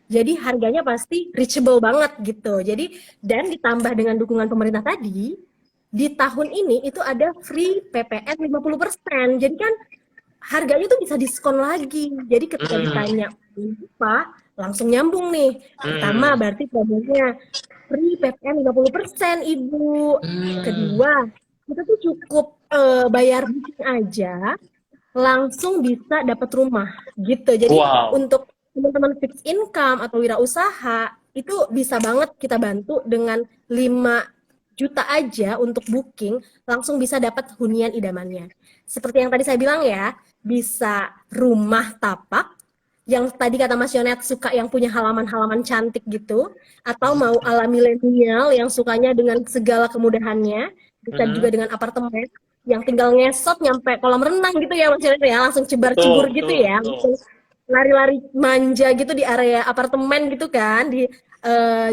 Jadi harganya pasti reachable banget gitu. Jadi dan ditambah dengan dukungan pemerintah tadi, di tahun ini itu ada free PPN 50%. Jadi kan harganya tuh bisa diskon lagi. Jadi ketika ditanya apa, langsung nyambung nih. Pertama berarti promonya free PPN 50% Ibu. Kedua, kita tuh cukup bayar booking aja, langsung bisa dapat rumah gitu. Jadi Wow. untuk teman-teman fixed income atau wirausaha, itu bisa banget kita bantu dengan 5 juta aja untuk booking, langsung bisa dapat hunian idamannya. Seperti yang tadi saya bilang ya, bisa rumah tapak, yang tadi kata Mas Yonet suka yang punya halaman-halaman cantik gitu, atau mau ala milenial yang sukanya dengan segala kemudahannya, bisa juga dengan apartemen yang tinggal ngesot nyampe kolam renang gitu ya Mas Yonet ya, langsung cebar-cebur gitu ya, langsung lari-lari manja gitu di area apartemen gitu kan, di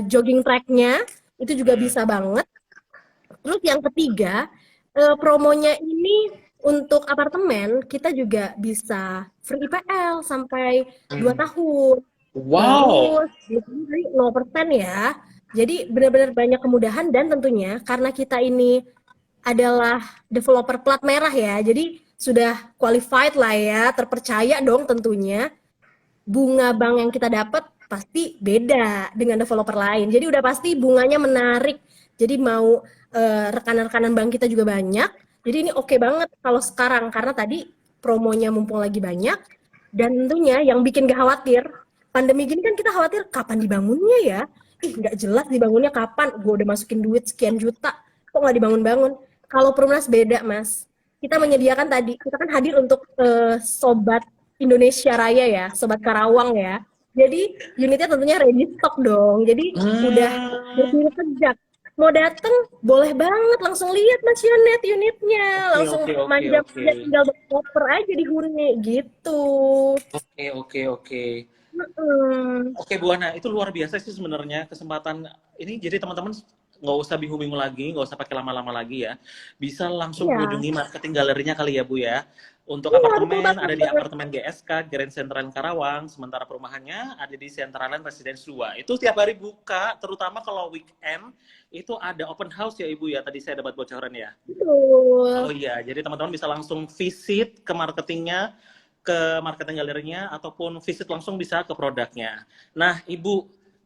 jogging tracknya, itu juga bisa banget. Terus yang ketiga, promonya ini untuk apartemen kita juga bisa free IPL sampai 2 tahun. Wow. Terus dari 0% ya. Jadi benar-benar banyak kemudahan dan tentunya karena kita ini adalah developer plat merah ya. Jadi sudah qualified lah ya, terpercaya dong tentunya. Bunga bank yang kita dapat pasti beda dengan developer lain. Jadi udah pasti bunganya menarik. Jadi mau rekan-rekanan bank kita juga banyak. Jadi ini oke banget kalau sekarang karena tadi promonya mumpung lagi banyak dan tentunya yang bikin gak khawatir pandemi gini kan kita khawatir kapan dibangunnya ya. Nggak jelas dibangunnya kapan. Gue udah masukin duit sekian juta kok nggak dibangun-bangun. Kalau Perumnas beda Mas. Kita menyediakan tadi kita kan hadir untuk sobat Indonesia Raya ya, sobat Karawang ya. Jadi unitnya tentunya ready stock dong. Jadi udah berdiri tegak. Mau dateng boleh banget langsung lihat Mas Yonet unitnya, langsung manja tinggal koper aja dihuni gitu. Oke. Oke Bu Ana, itu luar biasa sih sebenarnya kesempatan ini. Jadi teman-teman nggak usah bingung-bingung lagi, nggak usah pakai lama-lama lagi ya. Bisa langsung kunjungi marketing galerinya kali ya Bu ya. Untuk apartemen ada di apartemen GSK Grand Central Karawang, sementara perumahannya ada di Centraland Residence 2. Itu tiap hari buka, terutama kalau weekend itu ada open house ya Ibu ya. Tadi saya dapat bocoran ya. Betul. Oh iya, jadi teman-teman bisa langsung visit ke marketingnya, ke marketing galerinya, ataupun visit langsung bisa ke produknya. Nah Ibu,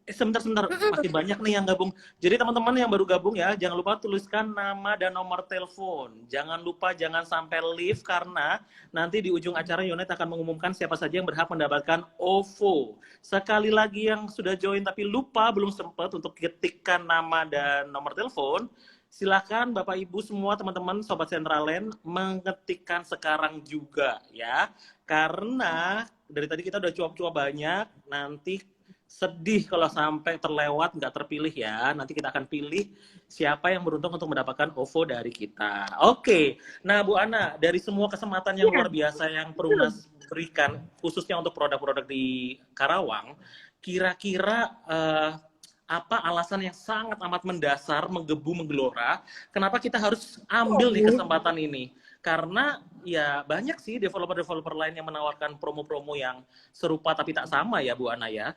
sebentar, masih banyak nih yang gabung. Jadi teman-teman yang baru gabung ya, jangan lupa tuliskan nama dan nomor telepon. Jangan lupa jangan sampai leave karena nanti di ujung acara Yonet akan mengumumkan siapa saja yang berhak mendapatkan OVO. Sekali lagi yang sudah join tapi lupa belum sempat untuk ketikkan nama dan nomor telepon, silakan Bapak Ibu semua teman-teman Sobat Centraland mengetikkan sekarang juga ya. Karena dari tadi kita udah cuap-cuap banyak, nanti sedih kalau sampai terlewat nggak terpilih ya. Nanti kita akan pilih siapa yang beruntung untuk mendapatkan OVO dari kita. Oke, nah Bu Ana, dari semua kesempatan yang luar biasa yang Perumnas berikan, khususnya untuk produk-produk di Karawang, kira-kira apa alasan yang sangat amat mendasar, menggebu, menggelora, kenapa kita harus ambil di kesempatan ini? Karena ya banyak sih developer-developer lain yang menawarkan promo-promo yang serupa tapi tak sama ya Bu Ana ya.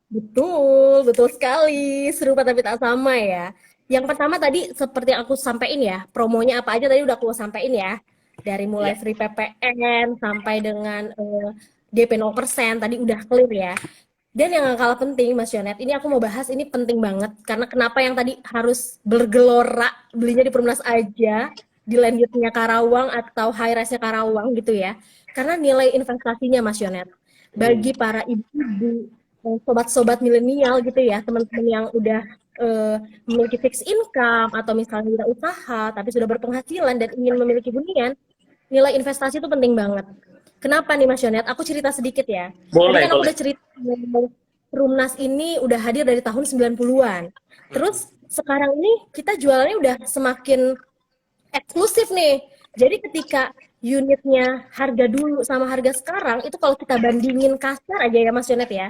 Betul sekali. Serupa tapi tak sama ya. Yang pertama tadi seperti yang aku sampaikan ya, promonya apa aja tadi udah aku sampaikan ya. Dari mulai free PPN sampai dengan DP 0% tadi udah clear ya. Dan yang gak kalah penting Mas Yonet, ini aku mau bahas ini penting banget. Karena kenapa yang tadi harus bergelora belinya di Perumnas aja, di landednya Karawang atau high rise-nya Karawang gitu ya. Karena nilai investasinya Mas Yonet. Bagi para ibu-ibu, sobat-sobat milenial gitu ya, teman-teman yang udah memiliki fixed income atau misalnya tidak usaha tapi sudah berpenghasilan dan ingin memiliki hunian, nilai investasi itu penting banget. Kenapa nih Mas Yonet? Aku cerita sedikit ya. Tadi kan aku udah cerita Perumnas ini udah hadir dari tahun 90-an. Terus sekarang ini kita jualannya udah semakin eksklusif nih. Jadi ketika unitnya harga dulu sama harga sekarang itu kalau kita bandingin kasar aja ya Mas Yonet ya.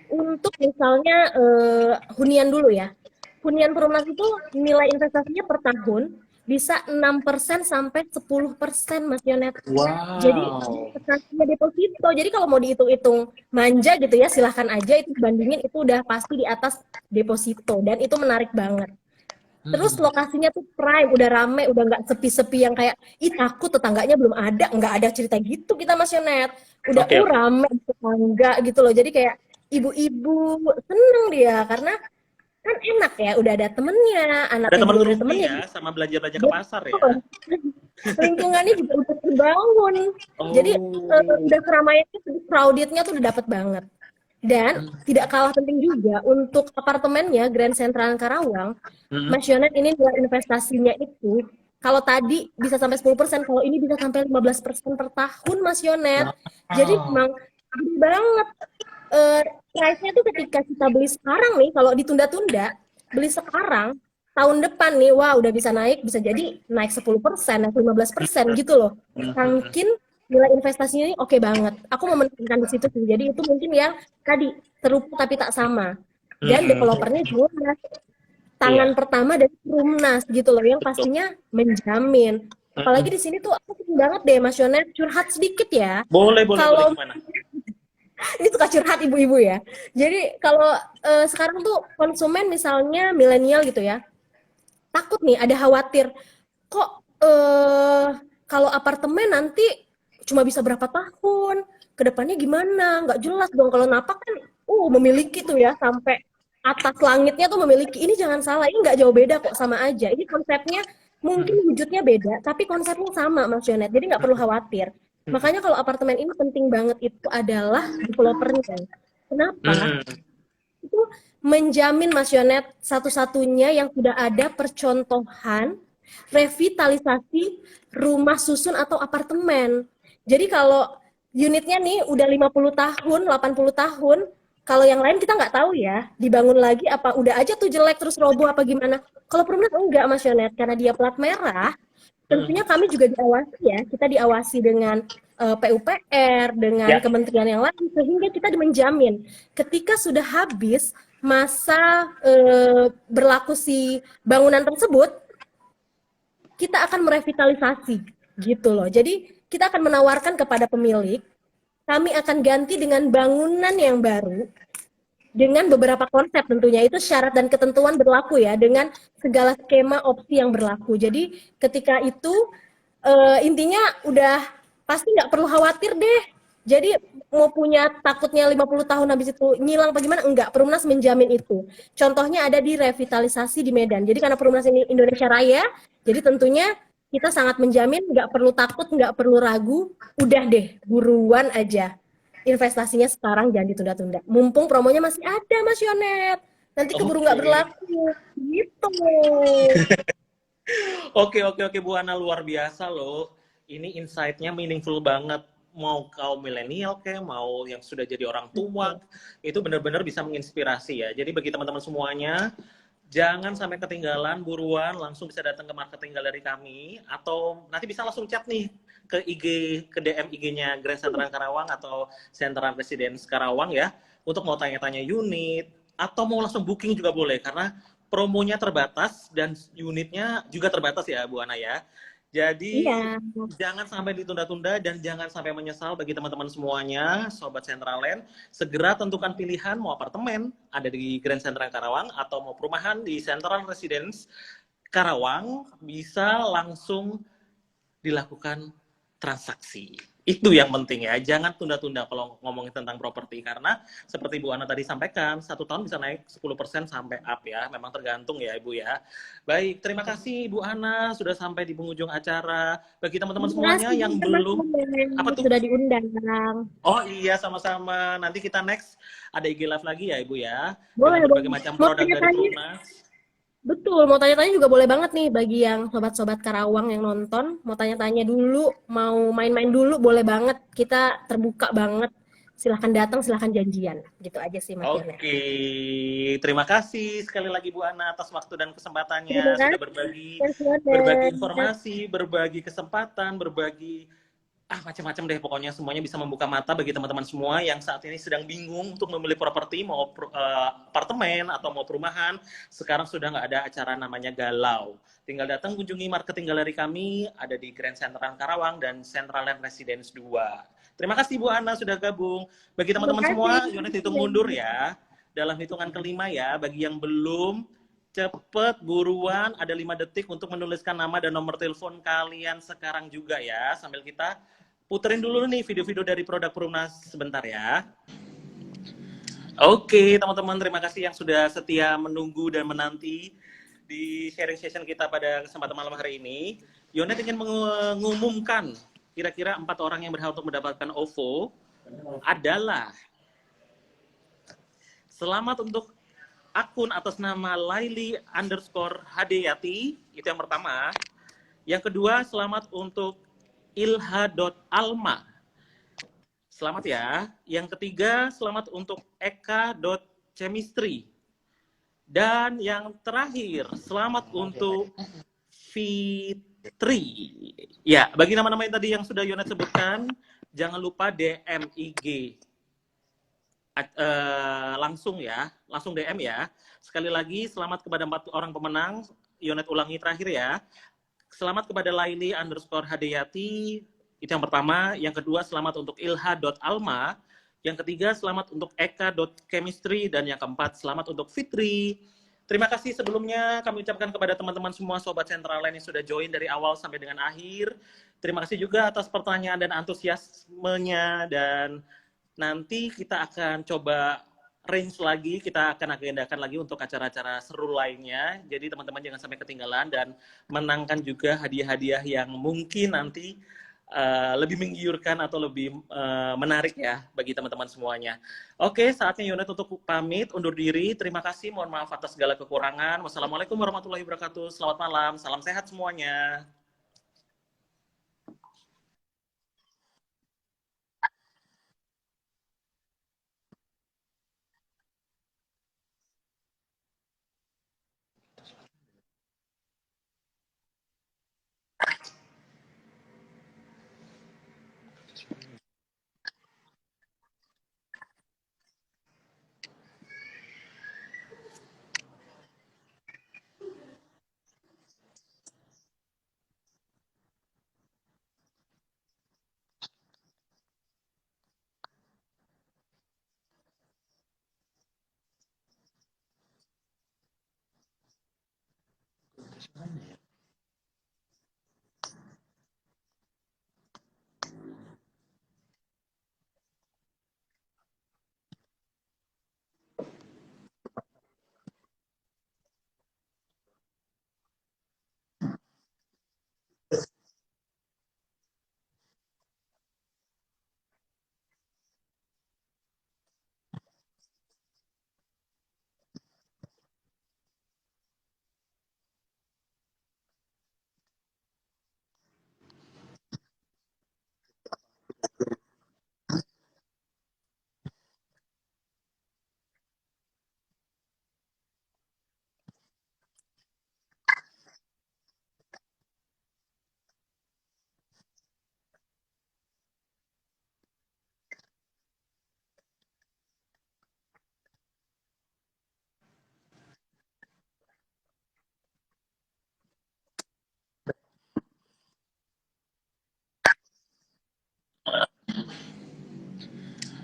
Untuk misalnya hunian dulu ya. Hunian Perumnas itu nilai investasinya per tahun bisa 6% sampai 10% Mas Yonet. Wow. Jadi investasinya deposito. Jadi kalau mau dihitung-hitung manja gitu ya silahkan aja itu bandingin itu udah pasti di atas deposito dan itu menarik banget. Terus lokasinya tuh prime, udah rame, udah nggak sepi-sepi yang kayak, ih takut tetangganya belum ada, nggak ada cerita gitu kita Mas Yonet. Udah rame tetangga gitu loh, jadi kayak ibu-ibu seneng dia, karena kan enak ya, udah ada temennya, Ada anaknya teman juga udah ngerumpi temennya. ya, sama belanja-belanja ke pasar ya. Betul. Lingkungannya juga udah terbangun. Jadi Oh. udah keramaiannya, crowded-nya tuh udah dapet banget. Dan tidak kalah penting juga untuk apartemennya Grand Central Karawang, Mm-mm. Mas Yonet, ini nilai investasinya itu kalau tadi bisa sampai 10%, kalau ini bisa sampai 15% per tahun, Mas Yonet. Jadi memang gede banget. Price-nya tuh ketika kita beli sekarang nih, kalau ditunda-tunda, beli sekarang, tahun depan nih, wah udah bisa naik, bisa jadi naik 10%, naik 15% gitu loh. Mungkin nilai investasinya ini oke banget. Aku mau menekankan di situ sih. Jadi itu mungkin yang tadi serupa tapi tak sama. Dan developernya jelas tangan Iya. pertama dari Perumnas gitu loh, yang pastinya menjamin. Apalagi di sini tuh aku sering banget deh Mas Yonet curhat sedikit ya. Boleh Kalau gimana? ini suka curhat ibu-ibu ya. Jadi kalau sekarang tuh konsumen misalnya milenial gitu ya, takut nih, ada khawatir kok kalau apartemen nanti cuma bisa berapa tahun, kedepannya gimana, nggak jelas dong. Kalau napak kan memiliki tuh ya sampai atas langitnya tuh memiliki. Ini jangan salah, ini nggak jauh beda kok, sama aja. Ini konsepnya mungkin wujudnya beda, tapi konsepnya sama Mas Yonet, jadi nggak perlu khawatir. Makanya kalau apartemen ini penting banget itu adalah developernya. Kenapa? Itu menjamin Mas Yonet satu-satunya yang sudah ada percontohan revitalisasi rumah susun atau apartemen. Jadi kalau unitnya nih udah 50 tahun, 80 tahun, kalau yang lain kita nggak tahu ya, dibangun lagi apa udah aja tuh jelek terus roboh apa gimana. Kalau Perumnas enggak Mas Yonet, karena dia plat merah, tentunya kami juga diawasi ya, kita diawasi dengan PUPR, dengan kementerian yang lain, sehingga kita menjamin ketika sudah habis masa berlaku si bangunan tersebut, kita akan merevitalisasi gitu loh. Jadi kita akan menawarkan kepada pemilik, kami akan ganti dengan bangunan yang baru, dengan beberapa konsep tentunya, itu syarat dan ketentuan berlaku ya, dengan segala skema opsi yang berlaku. Jadi ketika itu intinya udah pasti nggak perlu khawatir deh. Jadi mau punya takutnya 50 tahun habis itu ngilang apa gimana, enggak. Perumnas menjamin itu. Contohnya ada di revitalisasi di Medan. Jadi karena Perumnas ini Indonesia Raya, jadi tentunya kita sangat menjamin, nggak perlu takut, nggak perlu ragu, udah deh, buruan aja. Investasinya sekarang, jangan ditunda-tunda. Mumpung promonya masih ada, Mas Yonet. Nanti keburu nggak berlaku. Gitu. Oke, Bu Ana, luar biasa loh. Ini insight-nya meaningful banget. Mau kaum milenial kayak mau yang sudah jadi orang tua, itu benar-benar bisa menginspirasi ya. Jadi bagi teman-teman semuanya, jangan sampai ketinggalan, buruan langsung bisa datang ke marketing galeri kami, atau nanti bisa langsung chat nih ke IG, ke DM IG-nya Grand Central Karawang atau Central Residence Karawang ya, untuk mau tanya-tanya unit, atau mau langsung booking juga boleh, karena promonya terbatas dan unitnya juga terbatas ya Bu Ana ya. Jadi jangan sampai ditunda-tunda dan jangan sampai menyesal bagi teman-teman semuanya, Sobat Centraland. Segera tentukan pilihan, mau apartemen ada di Grand Central Karawang atau mau perumahan di Central Residence Karawang, bisa langsung dilakukan transaksi. Itu yang penting ya, jangan tunda-tunda kalau ngomongin tentang properti, karena seperti Bu Ana tadi sampaikan, 1 tahun bisa naik 10% sampai up ya, memang tergantung ya Ibu ya. Baik, terima kasih Bu Ana sudah sampai di penghujung acara. Bagi teman-teman semuanya yang belum, apa tuh? Sudah diundang. Oh iya, sama-sama. Nanti kita next ada IG Live lagi ya Ibu ya, boleh, dengan berbagai macam produk dari Perumnas. Betul, mau tanya-tanya juga boleh banget nih bagi yang sobat-sobat Karawang yang nonton, mau tanya-tanya dulu, mau main-main dulu, boleh banget, kita terbuka banget, silahkan datang, silahkan janjian, gitu aja sih Mas Yonet. Oke, terima kasih sekali lagi Bu Ana atas waktu dan kesempatannya, sudah berbagi informasi, berbagi kesempatan, berbagi macam-macam deh, pokoknya semuanya bisa membuka mata bagi teman-teman semua yang saat ini sedang bingung untuk memilih properti, mau apartemen atau mau perumahan. Sekarang sudah nggak ada acara namanya galau. Tinggal datang kunjungi marketing galeri kami, ada di Grand Central Karawang dan Central Land Residence 2. Terima kasih Bu Ana sudah gabung. Bagi teman-teman semua, unit hitung mundur ya. Dalam hitungan kelima ya, bagi yang belum, cepet, buruan, ada 5 detik untuk menuliskan nama dan nomor telepon kalian sekarang juga ya, sambil kita puterin dulu nih video-video dari produk Perumnas sebentar ya. Oke, teman-teman, terima kasih yang sudah setia menunggu dan menanti di sharing session kita pada kesempatan malam hari ini. Yonet ingin mengumumkan kira-kira 4 orang yang berhak untuk mendapatkan OVO adalah selamat untuk akun atas nama Laili_Hadeyati, itu yang pertama. Yang kedua, selamat untuk ilha.alma. Selamat ya. Yang ketiga, selamat untuk eka.chemistry. Dan yang terakhir, selamat untuk Fitri. Ya, bagi nama-nama yang tadi yang sudah Yonet sebutkan, jangan lupa DM IG. Langsung ya, langsung DM ya. Sekali lagi, selamat kepada 4 orang pemenang. Yonet ulangi terakhir ya. Selamat kepada Laili_Hadeyati. Itu yang pertama. Yang kedua, selamat untuk ilha.alma. Yang ketiga, selamat untuk eka.chemistry. Dan yang keempat, selamat untuk Fitri. Terima kasih sebelumnya kami ucapkan kepada teman-teman semua Sobat Centraline yang sudah join dari awal sampai dengan akhir. Terima kasih juga atas pertanyaan dan antusiasmenya. Dan nanti kita akan coba range lagi, kita akan agendakan lagi untuk acara-acara seru lainnya. Jadi teman-teman jangan sampai ketinggalan dan menangkan juga hadiah-hadiah yang mungkin nanti lebih menggiurkan atau lebih menarik ya bagi teman-teman semuanya. Oke, saatnya Yonet untuk pamit, undur diri. Terima kasih, mohon maaf atas segala kekurangan. Wassalamualaikum warahmatullahi wabarakatuh. Selamat malam, salam sehat semuanya.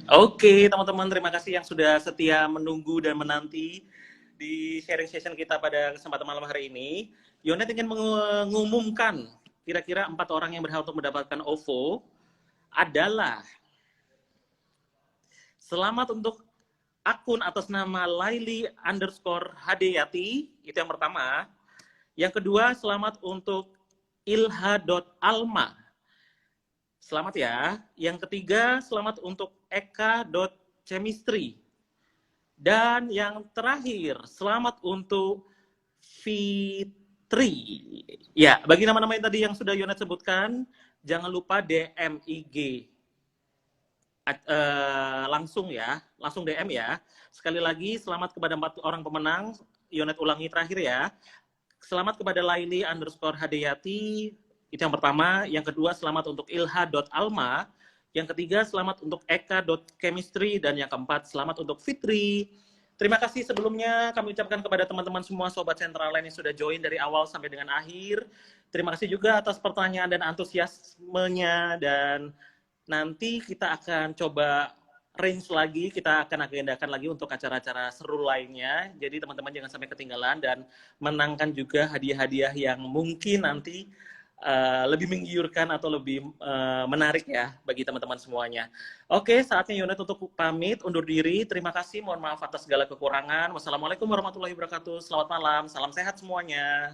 Oke, teman-teman, terima kasih yang sudah setia menunggu dan menanti di sharing session kita pada kesempatan malam hari ini. Yonet ingin mengumumkan kira-kira 4 orang yang berhak untuk mendapatkan OVO adalah selamat untuk akun atas nama Laili_Hadeyati, itu yang pertama. Yang kedua, selamat untuk ilha.alma. Selamat ya. Yang ketiga, selamat untuk eka.chemistry. Dan yang terakhir, selamat untuk Fitri. Ya, bagi nama-nama yang tadi yang sudah Yonet sebutkan, jangan lupa DM IG. Langsung ya, langsung DM ya. Sekali lagi, selamat kepada 4 orang pemenang. Yonet ulangi terakhir ya. Selamat kepada Laili_Hadeyati. Itu yang pertama. Yang kedua, selamat untuk ilha.alma. Yang ketiga, selamat untuk eka.chemistry. Dan yang keempat, selamat untuk Fitri. Terima kasih sebelumnya kami ucapkan kepada teman-teman semua Sobat Centraline yang sudah join dari awal sampai dengan akhir. Terima kasih juga atas pertanyaan dan antusiasmenya. Dan nanti kita akan coba range lagi, kita akan agendakan lagi untuk acara-acara seru lainnya. Jadi teman-teman jangan sampai ketinggalan dan menangkan juga hadiah-hadiah yang mungkin nanti lebih menggiurkan atau lebih menarik ya bagi teman-teman semuanya. Oke, saatnya Yonet untuk pamit, undur diri. Terima kasih, mohon maaf atas segala kekurangan. Wassalamualaikum warahmatullahi wabarakatuh. Selamat malam, salam sehat semuanya.